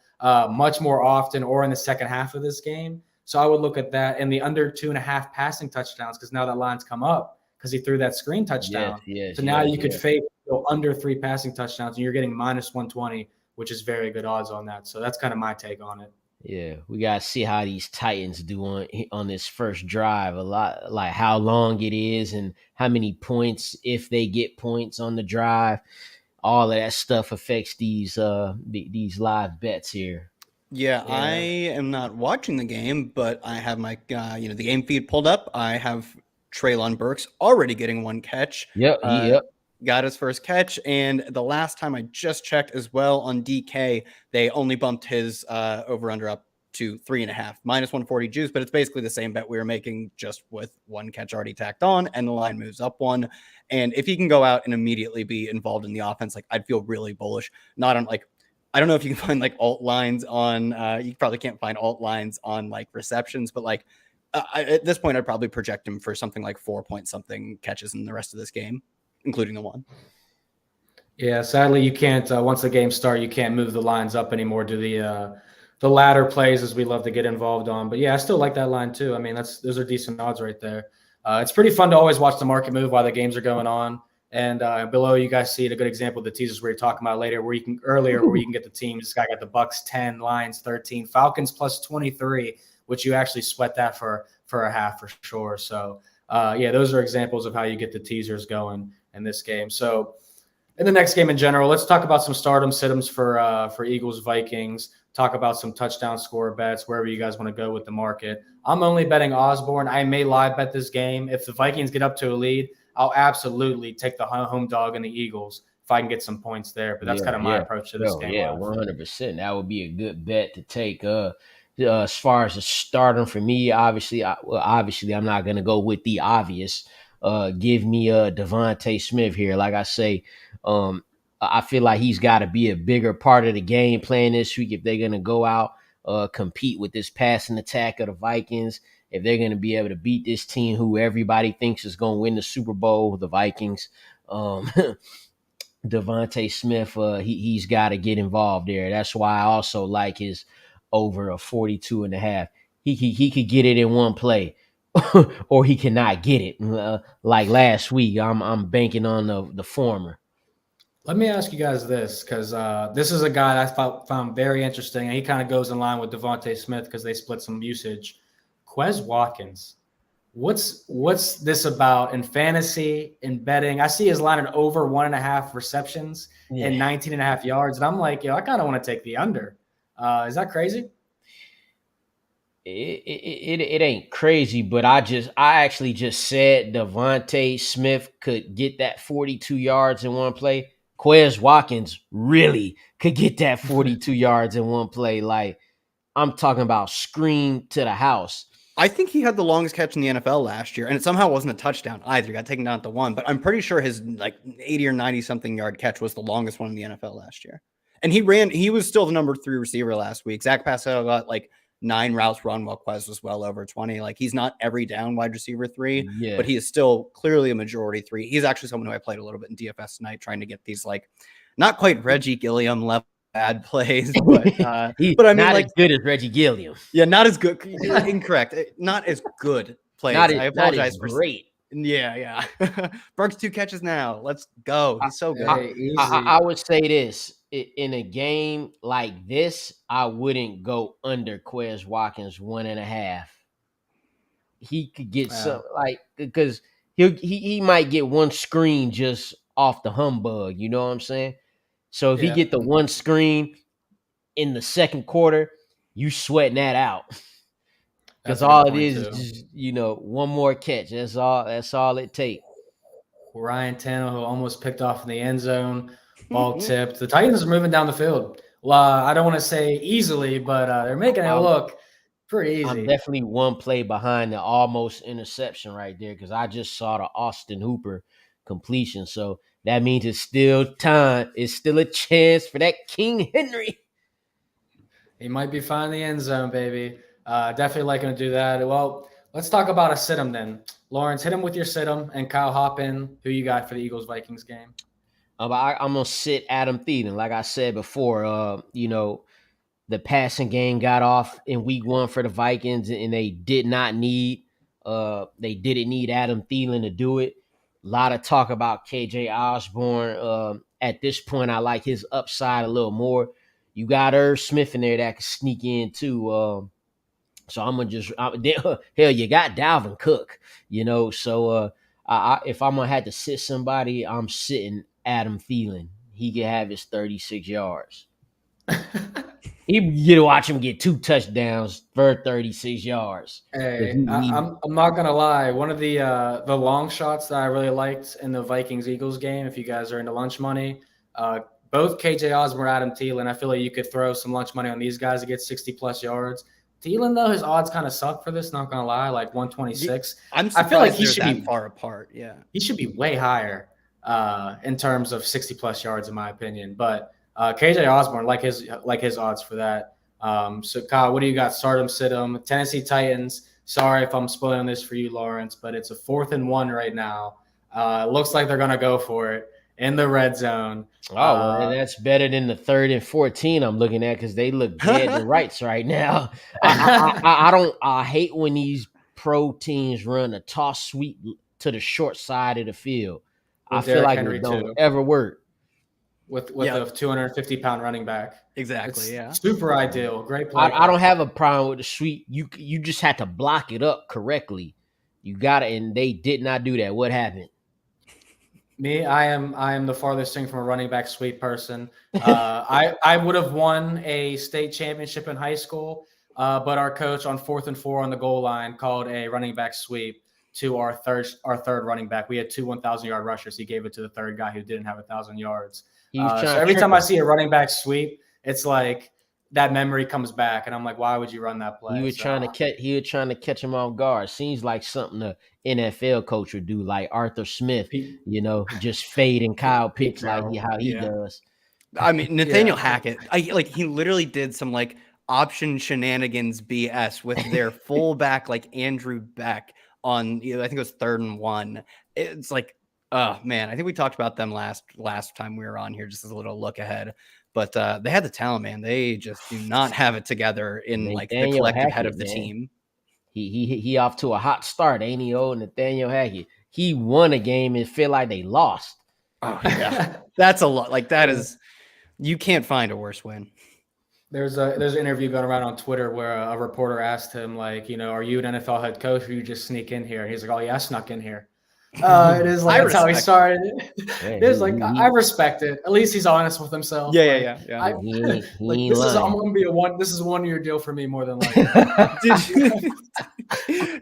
much more often or in the second half of this game. So I would look at that and the under 2.5 passing touchdowns because now that line's come up because he threw that screen touchdown. So now you could fade go under 3 passing touchdowns and you're getting -120, which is very good odds on that. So that's kind of my take on it. Yeah, we got to see how these Titans do on this first drive. A lot, like how long it is and how many points, if they get points on the drive. All of that stuff affects these live bets here. Yeah, I am not watching the game, but I have my the game feed pulled up. I have Treylon Burks already getting 1 catch. Yep. Got his first catch, and the last time I just checked as well on DK, they only bumped his over-under up to 3.5, -140 juice, but it's basically the same bet we were making, just with 1 catch already tacked on, and the line moves up 1. And if he can go out and immediately be involved in the offense, like I'd feel really bullish. Not on like, I don't know if you can find like alt lines on, you probably can't find alt lines on like receptions, but like at this point, I'd probably project him for something like 4-point-something catches in the rest of this game, including the 1. Yeah, sadly, you can't. Once the game starts, you can't move the lines up anymore to the ladder plays as we love to get involved on. But yeah, I still like that line too. I mean, those are decent odds right there. It's pretty fun to always watch the market move while the games are going on. And below, you guys see a good example of the teasers we were talking about later, where you can get the teams. This guy got the Bucks 10, Lions 13, Falcons +23, which you actually sweat that for a half for sure. So those are examples of how you get the teasers going in this game. So in the next game in general, let's talk about some stardom sit-ems for Eagles Vikings. Talk about some touchdown score bets, wherever you guys want to go with the market. I'm only betting Osborne. I may live bet this game. If the Vikings get up to a lead, I'll absolutely take the home dog and the Eagles if I can get some points there. But that's kind of my approach to this game. Yeah, 100%. That would be a good bet to take. As far as a stardom for me, obviously, I'm not going to go with the obvious. Give me Devontae Smith here. Like I say, I feel like he's got to be a bigger part of the game plan this week if they're going to go out, compete with this passing attack of the Vikings, if they're going to be able to beat this team who everybody thinks is going to win the Super Bowl, the Vikings. Devontae Smith, he's got to get involved there. That's why I also like his over a 42.5. He could get it in one play. Or he cannot get it. Like last week, I'm banking on the former. Let me ask you guys this, because this is a guy that I found very interesting, and he kind of goes in line with Devontae Smith because they split some usage. Quez Watkins, what's this about in fantasy, in betting? I see his line at over 1.5 receptions and 19.5 yards, and I'm like, I kind of want to take the under. Is that crazy? It ain't crazy, but I actually just said Devontae Smith could get that 42 yards in one play. Quez Watkins really could get that 42 yards in one play. Like, I'm talking about scream to the house. I think he had the longest catch in the NFL last year, and it somehow wasn't a touchdown either. He got taken down at the 1, but I'm pretty sure his like 80 or 90 something yard catch was the longest one in the NFL last year. And he was still the number 3 receiver last week. Zach Pascal got like 9 routes run while Quez was well over 20. Like, he's not every down wide receiver 3, Yeah. but he is still clearly a majority 3. He's actually someone who I played a little bit in DFS tonight, trying to get these, like, not quite Reggie Gilliam level bad plays, but I mean, not like, as good as Reggie Gilliam. Yeah, not as good. Incorrect. Not as good plays. I apologize for great. Yeah. Burks 2 catches now. Let's go. He's so good. I would say this. In a game like this, I wouldn't go under Quez Watkins 1.5. He could get some, like, because he might get one screen just off the humbug. You know what I'm saying? So if he get the one screen in the second quarter, you sweating that out. Because all it is just, one more catch. That's all it takes. Ryan Tannehill almost picked off in the end zone, ball tipped. The Titans are moving down the field. I don't want to say easily, but they're making it look pretty easy. I'm definitely one play behind the almost interception right there, because I just saw the Austin Hooper completion. So that means it's still time. It's still a chance for that King Henry. He might be finding the end zone, baby. Definitely like him to do that. Well, let's talk about a sit-em then. Lawrence, hit him with your sit-em, and Kyle, hop in. Who you got for the Eagles-Vikings game? I'm going to sit Adam Thielen. Like I said before, the passing game got off in week 1 for the Vikings, and they didn't need Adam Thielen to do it. A lot of talk about KJ Osborne. At this point, I like his upside a little more. You got Irv Smith in there that can sneak in too. So I'm going to hell, you got Dalvin Cook, So if I'm going to have to sit somebody, I'm sitting Adam Thielen. He can have his 36 yards. You watch him get 2 touchdowns for 36 yards. Hey, I'm not gonna lie. One of the long shots that I really liked in the Vikings-Eagles game, if you guys are into lunch money, both KJ Osborne and Adam Thielen, I feel like you could throw some lunch money on these guys to get 60-plus yards. Thielen, though, his odds kind of suck for this, not gonna lie, like 126. I feel like he should be far apart. Yeah, he should be way higher in terms of 60-plus yards, in my opinion. But KJ Osborne, like his odds for that. So Kyle, what do you got? Start him, sit him. Tennessee Titans. Sorry if I'm spoiling this for you, Lawrence, but it's a 4th and 1 right now. Looks like they're gonna go for it in the red zone. And that's better than the 3rd and 14 I'm looking at, because they look dead to rights right now. I hate when these pro teams run a toss sweep to the short side of the field. I feel like it don't ever work. With a 250-pound running back. Exactly, Super ideal. Great play. I don't have a problem with the sweep. You just have to block it up correctly. You got it, and they did not do that. What happened? Me, I am the farthest thing from a running back sweep person. I would have won a state championship in high school, but our coach on 4th and 4 on the goal line called a running back sweep to our third running back. We had 2 1,000-yard rushers. He gave it to the third guy who didn't have 1,000 yards. So every time I see a running back sweep, it's like that memory comes back, and I'm like, why would you run that play? He was trying to catch him off guard. Seems like something a NFL coach would do, like Arthur Smith, just fading Kyle Pitts like how he does. I mean, Nathaniel Hackett, he literally did some like option shenanigans BS with their fullback like Andrew Beck on, I think it was 3rd and 1. It's like, oh man, I think we talked about them last time we were on here, just as a little look ahead. But they had the talent, man. They just do not have it together in like the collective head of the team. He off to a hot start, ain't he? Old Nathaniel Hackett. He won a game and feel like they lost. Oh yeah, that's a lot. Like that is, you can't find a worse win. There's an interview going around on Twitter where a reporter asked him, like, are you an NFL head coach, or you just sneak in here? And he's like, oh yeah, I snuck in here. It is like that's how he started. It is like I respect it. At least he's honest with himself. Yeah. I'm gonna be this is a 1-year deal for me, more than likely.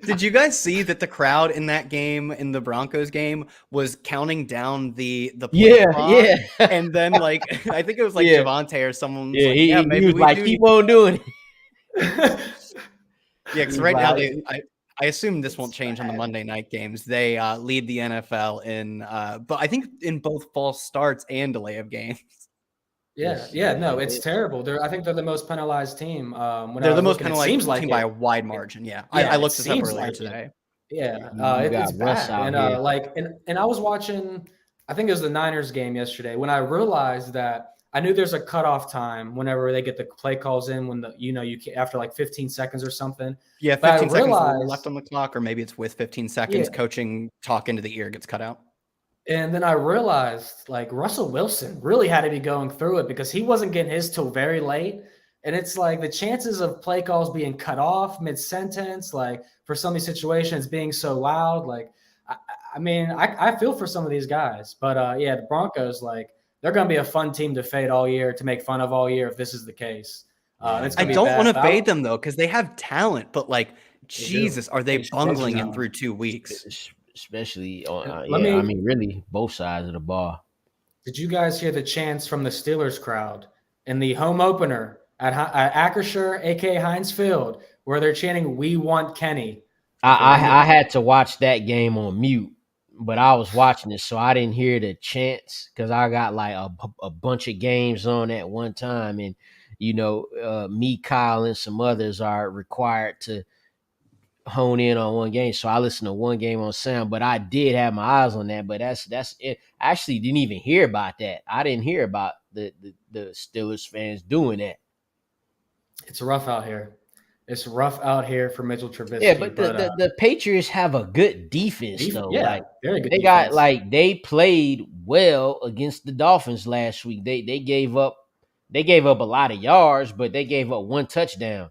Did you guys see that the crowd in that game, in the Broncos game, was counting down the play clock? And then like I think it was like Javonte or someone. Was he was like, keep on doing it. Because right now I assume this won't change on the Monday night games. They lead the NFL in, but I think in both false starts and delay of games. No, it's terrible. I think they're the most penalized team. When They're I the was most looking, it penalized seems like team by a wide margin. Yeah, Yeah, I it looked this up seems earlier like it. today. Yeah, You it's got Russ bad. out And here. and I was watching, I think it was the Niners game yesterday when I realized that I knew there's a cutoff time whenever they get the play calls in when you can, after like 15 seconds or something. Yeah, But I 15 seconds left realized, on the clock, or maybe it's with 15 yeah, seconds. Coaching talk into the ear gets cut out. and then I realized like Russell Wilson really had to be going through it because he wasn't getting his till very late. And it's like the chances of play calls being cut off mid-sentence, like for some of these situations being so loud, like I, I feel for some of these guys. But the Broncos, like they're going to be a fun team to fade all year, to make fun of all year if this is the case. It's I going to be don't bad. want to fade them though because they have talent, but like They do. Jesus, are they bungling it through 2 weeks? Especially on, Let me. really both sides of the ball. Did you guys hear the chants from the Steelers crowd in the home opener at Acrisure, aka Heinz Field, where they're chanting "We want Kenny"? I had to watch that game on mute, but I was watching it, so I didn't hear the chants because I got like a bunch of games on at one time, and me, Kyle, and some others are required to hone in on one game, so I listened to one game on sound. But I did have my eyes on that. But that's it. I actually didn't even hear about that. I didn't hear about the Steelers fans doing that. It's rough out here. It's rough out here for Mitchell Trubisky. Yeah, but the Patriots have a good defense though. Yeah, like very good. They got they played well against the Dolphins last week. They gave up a lot of yards, but they gave up one touchdown.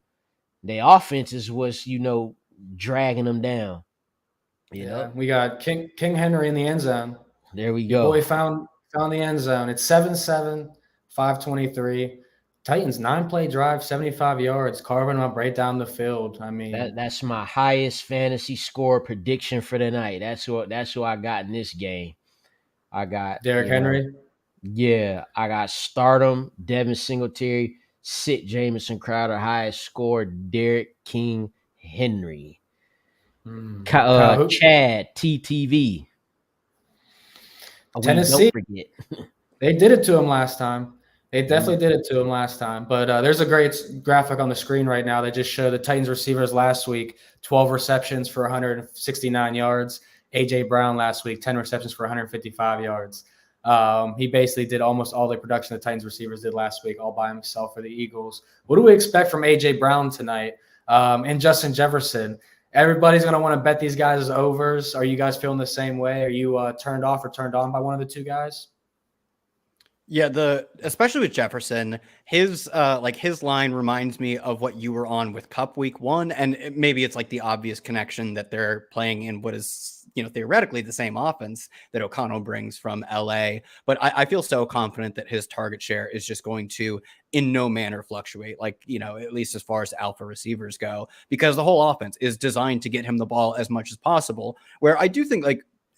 Their offenses was dragging them down. We got King Henry in the end zone. There we Your go. boy found the end zone. It's 7-7, 5:23. Titans 9-play drive, 75 yards, carving them up right down the field. I mean, that's my highest fantasy score prediction for the night. That's who I got in this game. I got Derrick Henry. Yeah, I got Stardom, Devin Singletary, sit Jamison Crowder, highest score, Derrick King Henry. Chad, TTV. Tennessee. Don't forget. They did it to him last time. They definitely did it to him last time. But there's a great graphic on the screen right now. They just show the Titans receivers last week, 12 receptions for 169 yards. A.J. Brown last week, 10 receptions for 155 yards. He basically did almost all the production the Titans receivers did last week all by himself for the Eagles. What do we expect from A.J. Brown tonight? And Justin Jefferson? Everybody's going to want to bet these guys as overs. Are you guys feeling the same way? Are you turned off or turned on by one of the two guys? Yeah, especially with Jefferson, his line reminds me of what you were on with Cup week 1, and maybe it's like the obvious connection that they're playing in what is theoretically the same offense that O'Connell brings from LA. But I feel so confident that his target share is just going to in no manner fluctuate, at least as far as alpha receivers go, because the whole offense is designed to get him the ball as much as possible. Where I do think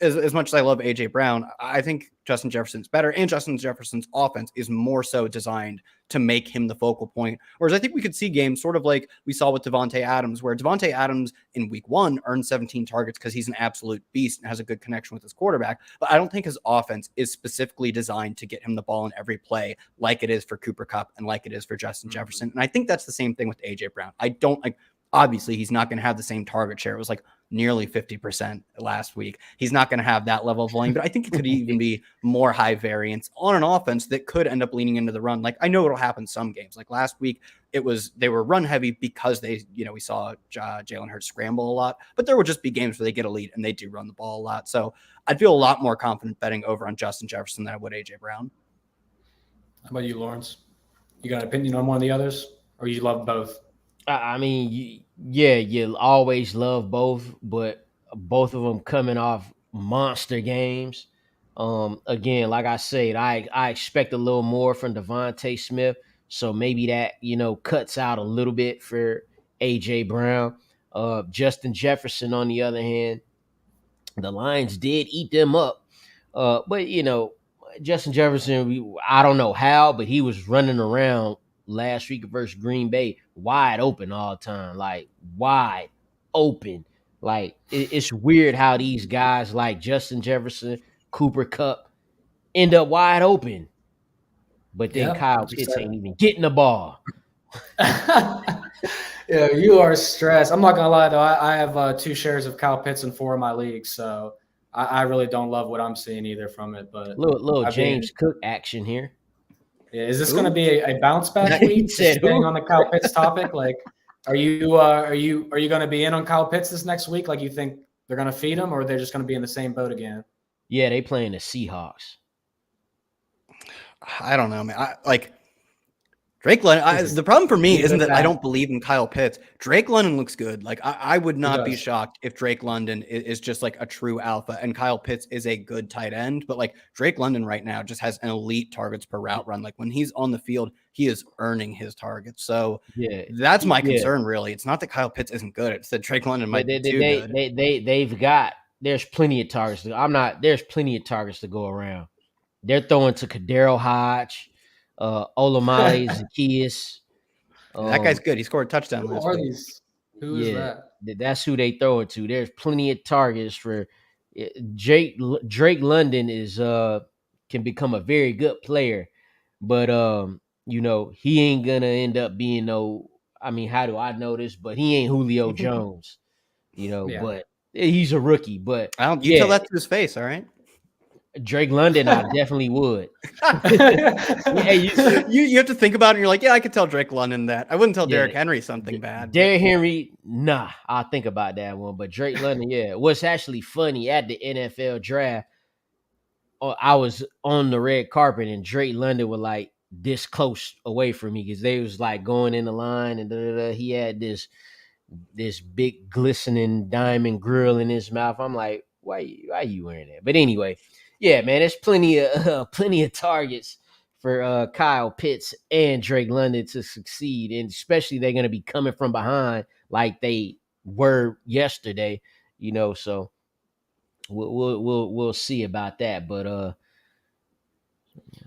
as much as I love AJ Brown, I think Justin Jefferson's better, and Justin Jefferson's offense is more so designed to make him the focal point. Whereas I think we could see games sort of like we saw with Devontae Adams, where Devontae Adams in week 1 earned 17 targets because he's an absolute beast and has a good connection with his quarterback. But I don't think his offense is specifically designed to get him the ball in every play like it is for Cooper Kupp and like it is for Justin Jefferson. And I think that's the same thing with AJ Brown. Obviously, he's not going to have the same target share. It was like nearly 50% last week. He's not going to have that level of volume, but I think it could even be more high variance on an offense that could end up leaning into the run. Like I know it'll happen some games. Like last week, they were run heavy because we saw Jalen Hurts scramble a lot, but there will just be games where they get a lead and they do run the ball a lot. So I'd feel a lot more confident betting over on Justin Jefferson than I would AJ Brown. How about you, Lawrence? You got an opinion on one of the others, or you love both? I mean, you always love both, but both of them coming off monster games. Again, like I said, I expect a little more from Devontae Smith, so maybe that cuts out a little bit for AJ Brown. Justin Jefferson, on the other hand, the Lions did eat them up, but Justin Jefferson, I don't know how, but he was running around last week versus Green Bay wide open all the time, like wide open. Like it's weird how these guys like Justin Jefferson, Cooper Kupp end up wide open. but then Yeah, Kyle I'm Pitts excited. ain't even getting the ball. Yeah, you are stressed. I'm not gonna lie though. I have 2 shares of Kyle Pitts in 4 of my leagues, so I really don't love what I'm seeing either from it. But Little I mean, James Cook action here. yeah, is this going to Who? be a bounce back He week? Just said staying who? on the Kyle Pitts topic, like, are you going to be in on Kyle Pitts this next week? Like, you think they're going to feed him, or they're just going to be in the same boat again? Yeah, they playing the Seahawks. I don't know, man. Drake London. The problem for me isn't that I don't believe in Kyle Pitts. Drake London looks good. Like I would not be shocked if Drake London is just like a true alpha, and Kyle Pitts is a good tight end. But like Drake London right now just has an elite targets per route run. Like when he's on the field, he is earning his targets. So Yeah, that's my concern. Really, it's not that Kyle Pitts isn't good. It's that Drake London might be too good. They've got. There's plenty of targets. There's plenty of targets to go around. They're throwing to Kadero Hodge, Olamide Zaccheaus. That guy's good. He scored a touchdown last week. Who is that? That's who they throw it to. There's plenty of targets for Drake London is can become a very good player, but he ain't gonna end up being I mean, how do I know this? But he ain't Julio Jones, but he's a rookie. But You tell that to his face, all right? Drake London, I definitely would. You have to think about it. And you're like, yeah, I could tell Drake London that. I wouldn't tell Derrick Henry something bad. Derrick Henry, nah, I'll think about that one. But Drake London, yeah. What's actually funny at the NFL draft, I was on the red carpet and Drake London was like this close away from me because they was like going in the line and he had this big glistening diamond grill in his mouth. I'm like, why you wearing that? But anyway. Yeah, man, there's plenty of targets for Kyle Pitts and Drake London to succeed, and especially they're going to be coming from behind like they were yesterday, So we'll see about that, but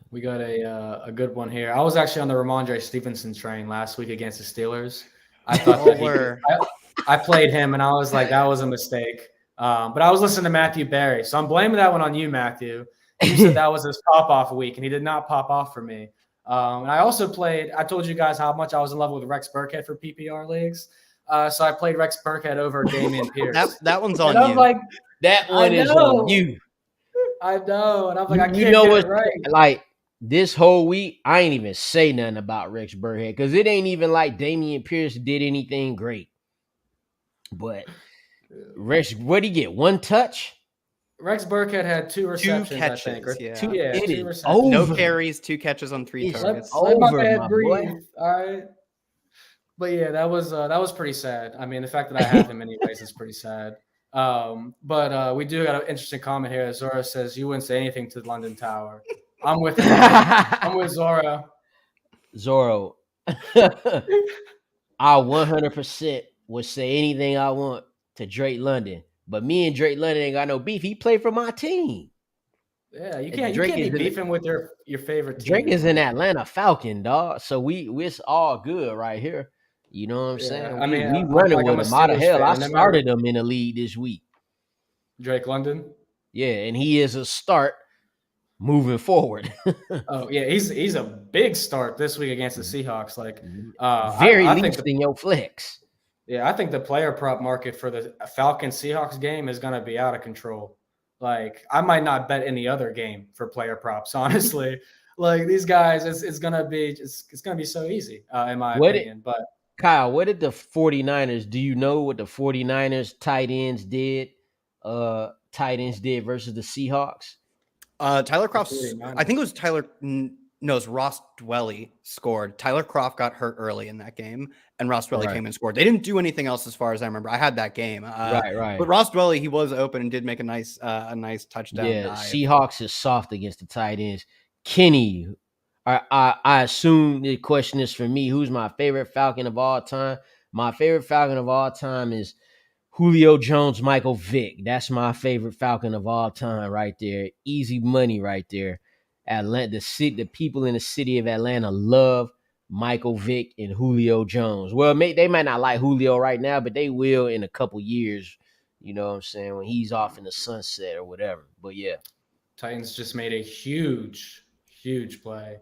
we got a good one here. I was actually on the Ramondre Stevenson train last week against the Steelers. I thought that I played him, and I was like, that was a mistake. But I was listening to Matthew Berry, so I'm blaming that one on you, Matthew. You said that was his pop-off week, and he did not pop off for me. And I also I told you guys how much I was in love with Rex Burkhead for PPR leagues. So I played Rex Burkhead over Dameon Pierce. That one's on you. I'm like, that one is on you. I know. And I'm like, I can't get it right. Like, this whole week, I ain't even say nothing about Rex Burkhead because it ain't even like Dameon Pierce did anything great. But Rex, what did he get? 1 touch? Rex Burkhead had 2 receptions, 2 catches, I think. Or 2 receptions. No carries, 2 catches on 3 targets. Let my man breathe. All right. But yeah, that was pretty sad. I mean, the fact that I have him anyways is pretty sad. But we do got an interesting comment here. Zora says, you wouldn't say anything to the London Tower. I'm with him. I'm with Zora. Zorro. I 100% would say anything I want to Drake London. But me and Drake London ain't got no beef. He played for my team. Yeah, you can't be beefing with your favorite team. Drake is an Atlanta Falcon, dog. So it's all good right here. You know what I'm saying? I mean, we running with him out of hell. I started him in the league this week. Drake London? Yeah, and he is a start moving forward. Oh, yeah, he's a big start this week against the Seahawks. Like very least in your flex. Yeah, I think the player prop market for the Falcon-Seahawks game is going to be out of control. Like, I might not bet any other game for player props, honestly. Like, these guys, it's going to be so easy, in my opinion. But Kyle, what did the 49ers, do you know what the 49ers tight ends did versus the Seahawks? Tyler Croft, I think it was Ross Dwelly scored. Tyler Croft got hurt early in that game, and Ross Dwelly came and scored. They didn't do anything else as far as I remember. I had that game. Right. But Ross Dwelly, he was open and did make a nice touchdown. Yeah, dive. Seahawks is soft against the tight ends. Kenny, I assume the question is for me. Who's my favorite Falcon of all time? My favorite Falcon of all time is Julio Jones, Michael Vick. That's my favorite Falcon of all time right there. Easy money right there. Atlanta, the people in the city of Atlanta love Michael Vick and Julio Jones. Well, they might not like Julio right now, but they will in a couple years. You know what I'm saying? When he's off in the sunset or whatever. But yeah. Titans just made a huge play.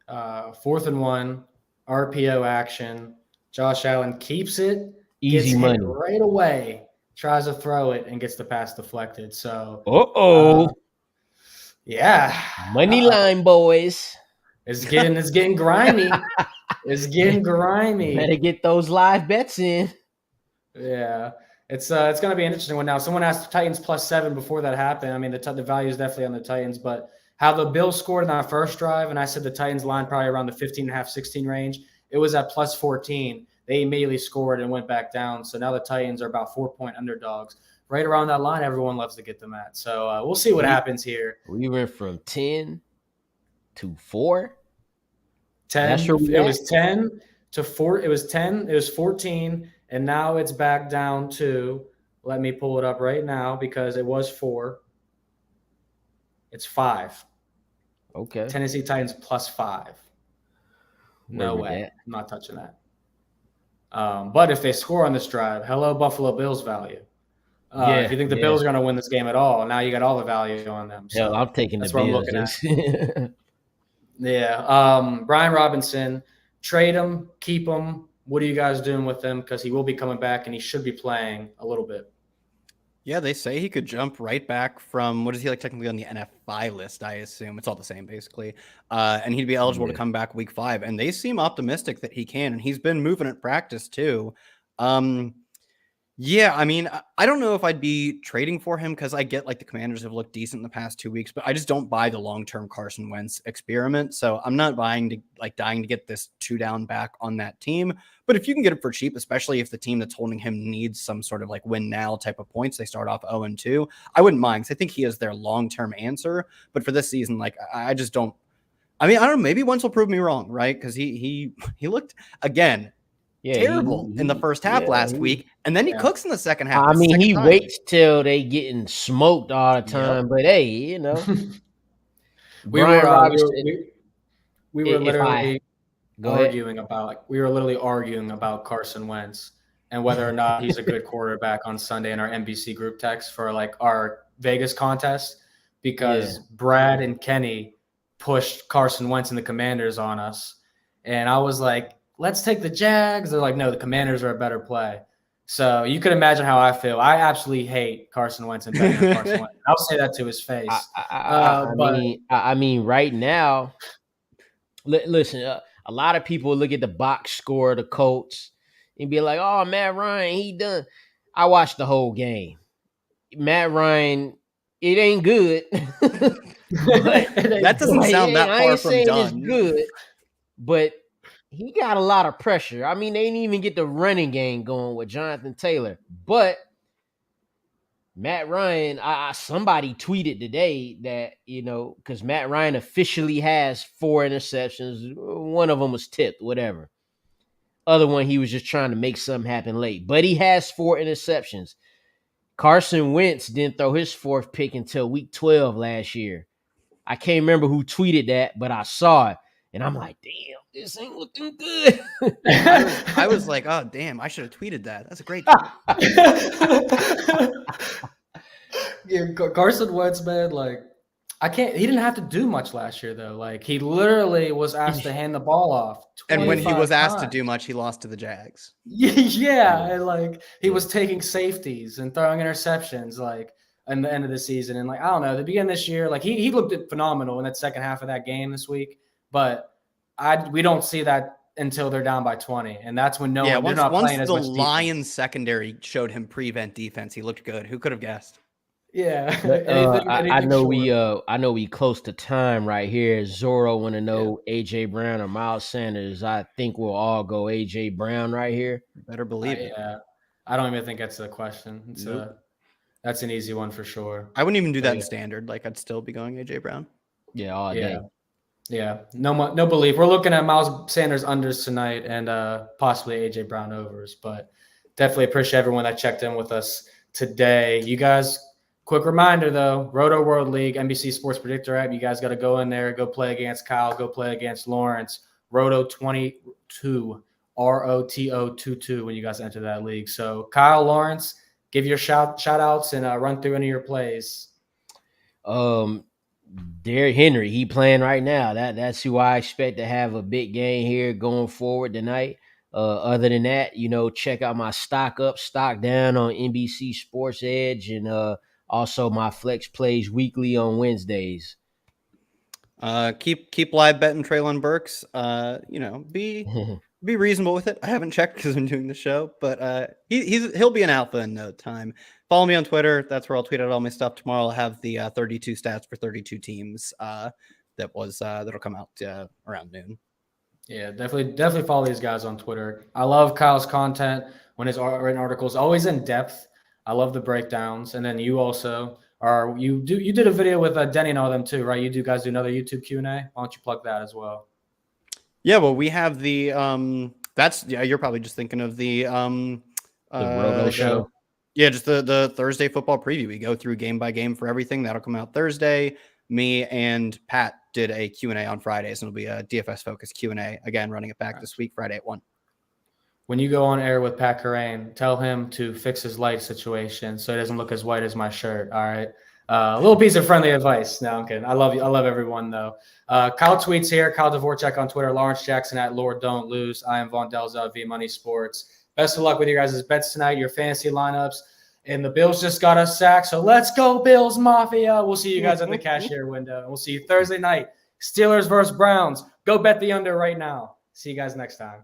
4th and 1, RPO action. Josh Allen keeps it, Easy gets money. hit right away, tries to throw it, and gets the pass deflected. So, yeah, money line boys. it's getting grimy. It's getting grimy. Better get those live bets in. Yeah, it's going to be an interesting one. Now, someone asked Titans +7 before that happened. I mean, the value is definitely on the Titans, but how the Bills scored in that first drive, and I said the Titans line probably around the 15.5, 16 range. It was at +14. They immediately scored and went back down. So now the Titans are about 4-point underdogs. Right around that line, everyone loves to get them at. So we'll see what happens here. We went from 10 to 4. 10. It was 10 to 4. It was 10. It was 14. And now it's back down to, let me pull it up right now because it was 4. It's 5. Okay. Tennessee Titans +5. No Where's way. that? I'm not touching that. But if they score on this drive, hello, Buffalo Bills value. If you think the Bills are going to win this game at all, now you got all the value on them. So Hell, I'm taking the Bills. Yeah. Brian Robinson, trade him, keep him. What are you guys doing with him? Because he will be coming back and he should be playing a little bit. Yeah, they say he could jump right back from, what is he like technically on the NFI list, I assume. It's all the same, basically. And he'd be eligible to come back week 5. And they seem optimistic that he can. And he's been moving at practice, too. Yeah, I mean, I don't know if I'd be trading for him because I get like the Commanders have looked decent in the past 2 weeks, but I just don't buy the long-term Carson Wentz experiment. So I'm not dying to get this 2-down back on that team. But if you can get it for cheap, especially if the team that's holding him needs some sort of like win now type of points, they start off 0-2, I wouldn't mind because I think he is their long-term answer. But for this season, like I just don't. I mean, I don't know. Maybe Wentz will prove me wrong, right? Because he looked again. Terrible in the first half last week, and then he cooks in the second half. I mean, he waits till they getting smoked all the time. But hey, you know, we were literally arguing about Carson Wentz and whether or not he's a good quarterback on Sunday in our NBC group text for like our Vegas contest because Brad and Kenny pushed Carson Wentz and the Commanders on us, and I was like, let's take the Jags. They're like, no, the Commanders are a better play. So you can imagine how I feel. I absolutely hate Carson Wentz and betting on Carson Wentz. I'll say that to his face. I mean, right now, listen, a lot of people look at the box score of the Colts and be like, oh, Matt Ryan, he done. I watched the whole game. Matt Ryan, it ain't good. That doesn't sound that far from done. It's good, but he got a lot of pressure. I mean, they didn't even get the running game going with Jonathan Taylor. But Matt Ryan, somebody tweeted today that, you know, because Matt Ryan officially has 4 interceptions. One of them was tipped, whatever. Other one, he was just trying to make something happen late. But he has 4 interceptions. Carson Wentz didn't throw his 4th pick until week 12 last year. I can't remember who tweeted that, but I saw it. And I'm like, damn, this ain't looking good. I was like, oh, damn, I should have tweeted that. That's a great tweet. Carson Wentz, man, like, he didn't have to do much last year, though. Like, he literally was asked to hand the ball off. And when he was asked to do much, he lost to the Jags. Yeah, and like, he was taking safeties and throwing interceptions, like, in the end of the season. And, like, I don't know, the beginning of this year, like, he looked phenomenal in that second half of that game this week. But we don't see that until they're down by 20, and that's when they're not playing as much defense. Once the Lions secondary showed him prevent defense, he looked good. Who could have guessed? Yeah, I know we close to time right here. Zorro want to know AJ Brown or Miles Sanders. I think we'll all go AJ Brown right here. Better believe it. Yeah, I don't even think that's the question. That's an easy one for sure. I wouldn't even do that in standard. Like, I'd still be going AJ Brown. Yeah, all day. Yeah, no belief. We're looking at Miles Sanders unders tonight and possibly AJ Brown overs, but definitely appreciate everyone that checked in with us today. You guys, quick reminder though, Roto World League, NBC Sports Predictor app. You guys got to go in there, go play against Kyle, go play against Lawrence. Roto 22, ROTO 22 when you guys enter that league. So Kyle, Lawrence, give your shout outs and run through any of your plays. Derrick Henry, he playing right now. That's who I expect to have a big game here going forward tonight. Other than that, check out my stock up, stock down on NBC Sports Edge, and also my flex plays weekly on Wednesdays. Keep live betting Traylon Burks. Be reasonable with it. I haven't checked because I'm doing the show, but he'll be an alpha in no time. Follow me on Twitter. That's where I'll tweet out all my stuff tomorrow. I'll have the 32 stats for 32 teams that'll come out around noon. Yeah, definitely follow these guys on Twitter. I love Kyle's content when his written articles always in depth. I love the breakdowns, and then you also you did a video with Denny and all them too, right? You guys do another YouTube Q&A. Why don't you plug that as well? Yeah, well, we have the you're probably just thinking of the Roto show. Yeah, just the Thursday football preview. We go through game by game for everything. That'll come out Thursday. Me and Pat did a Q&A on Fridays, and it'll be a DFS focused Q&A. Again, running it back this week, Friday at 1. When you go on air with Pat Carrain, tell him to fix his light situation so it doesn't look as white as my shirt. All right. A little piece of friendly advice. No, I'm kidding. I love you. I love everyone, though. Kyle tweets here. Kyle Dvorchak on Twitter. Lawrence Jackson at Lord Don't Lose. I am Vaughn Dalzell via Money Sports. Best of luck with your guys' bets tonight, your fantasy lineups. And the Bills just got us sacked. So let's go, Bills Mafia. We'll see you guys at the cashier window. We'll see you Thursday night. Steelers versus Browns. Go bet the under right now. See you guys next time.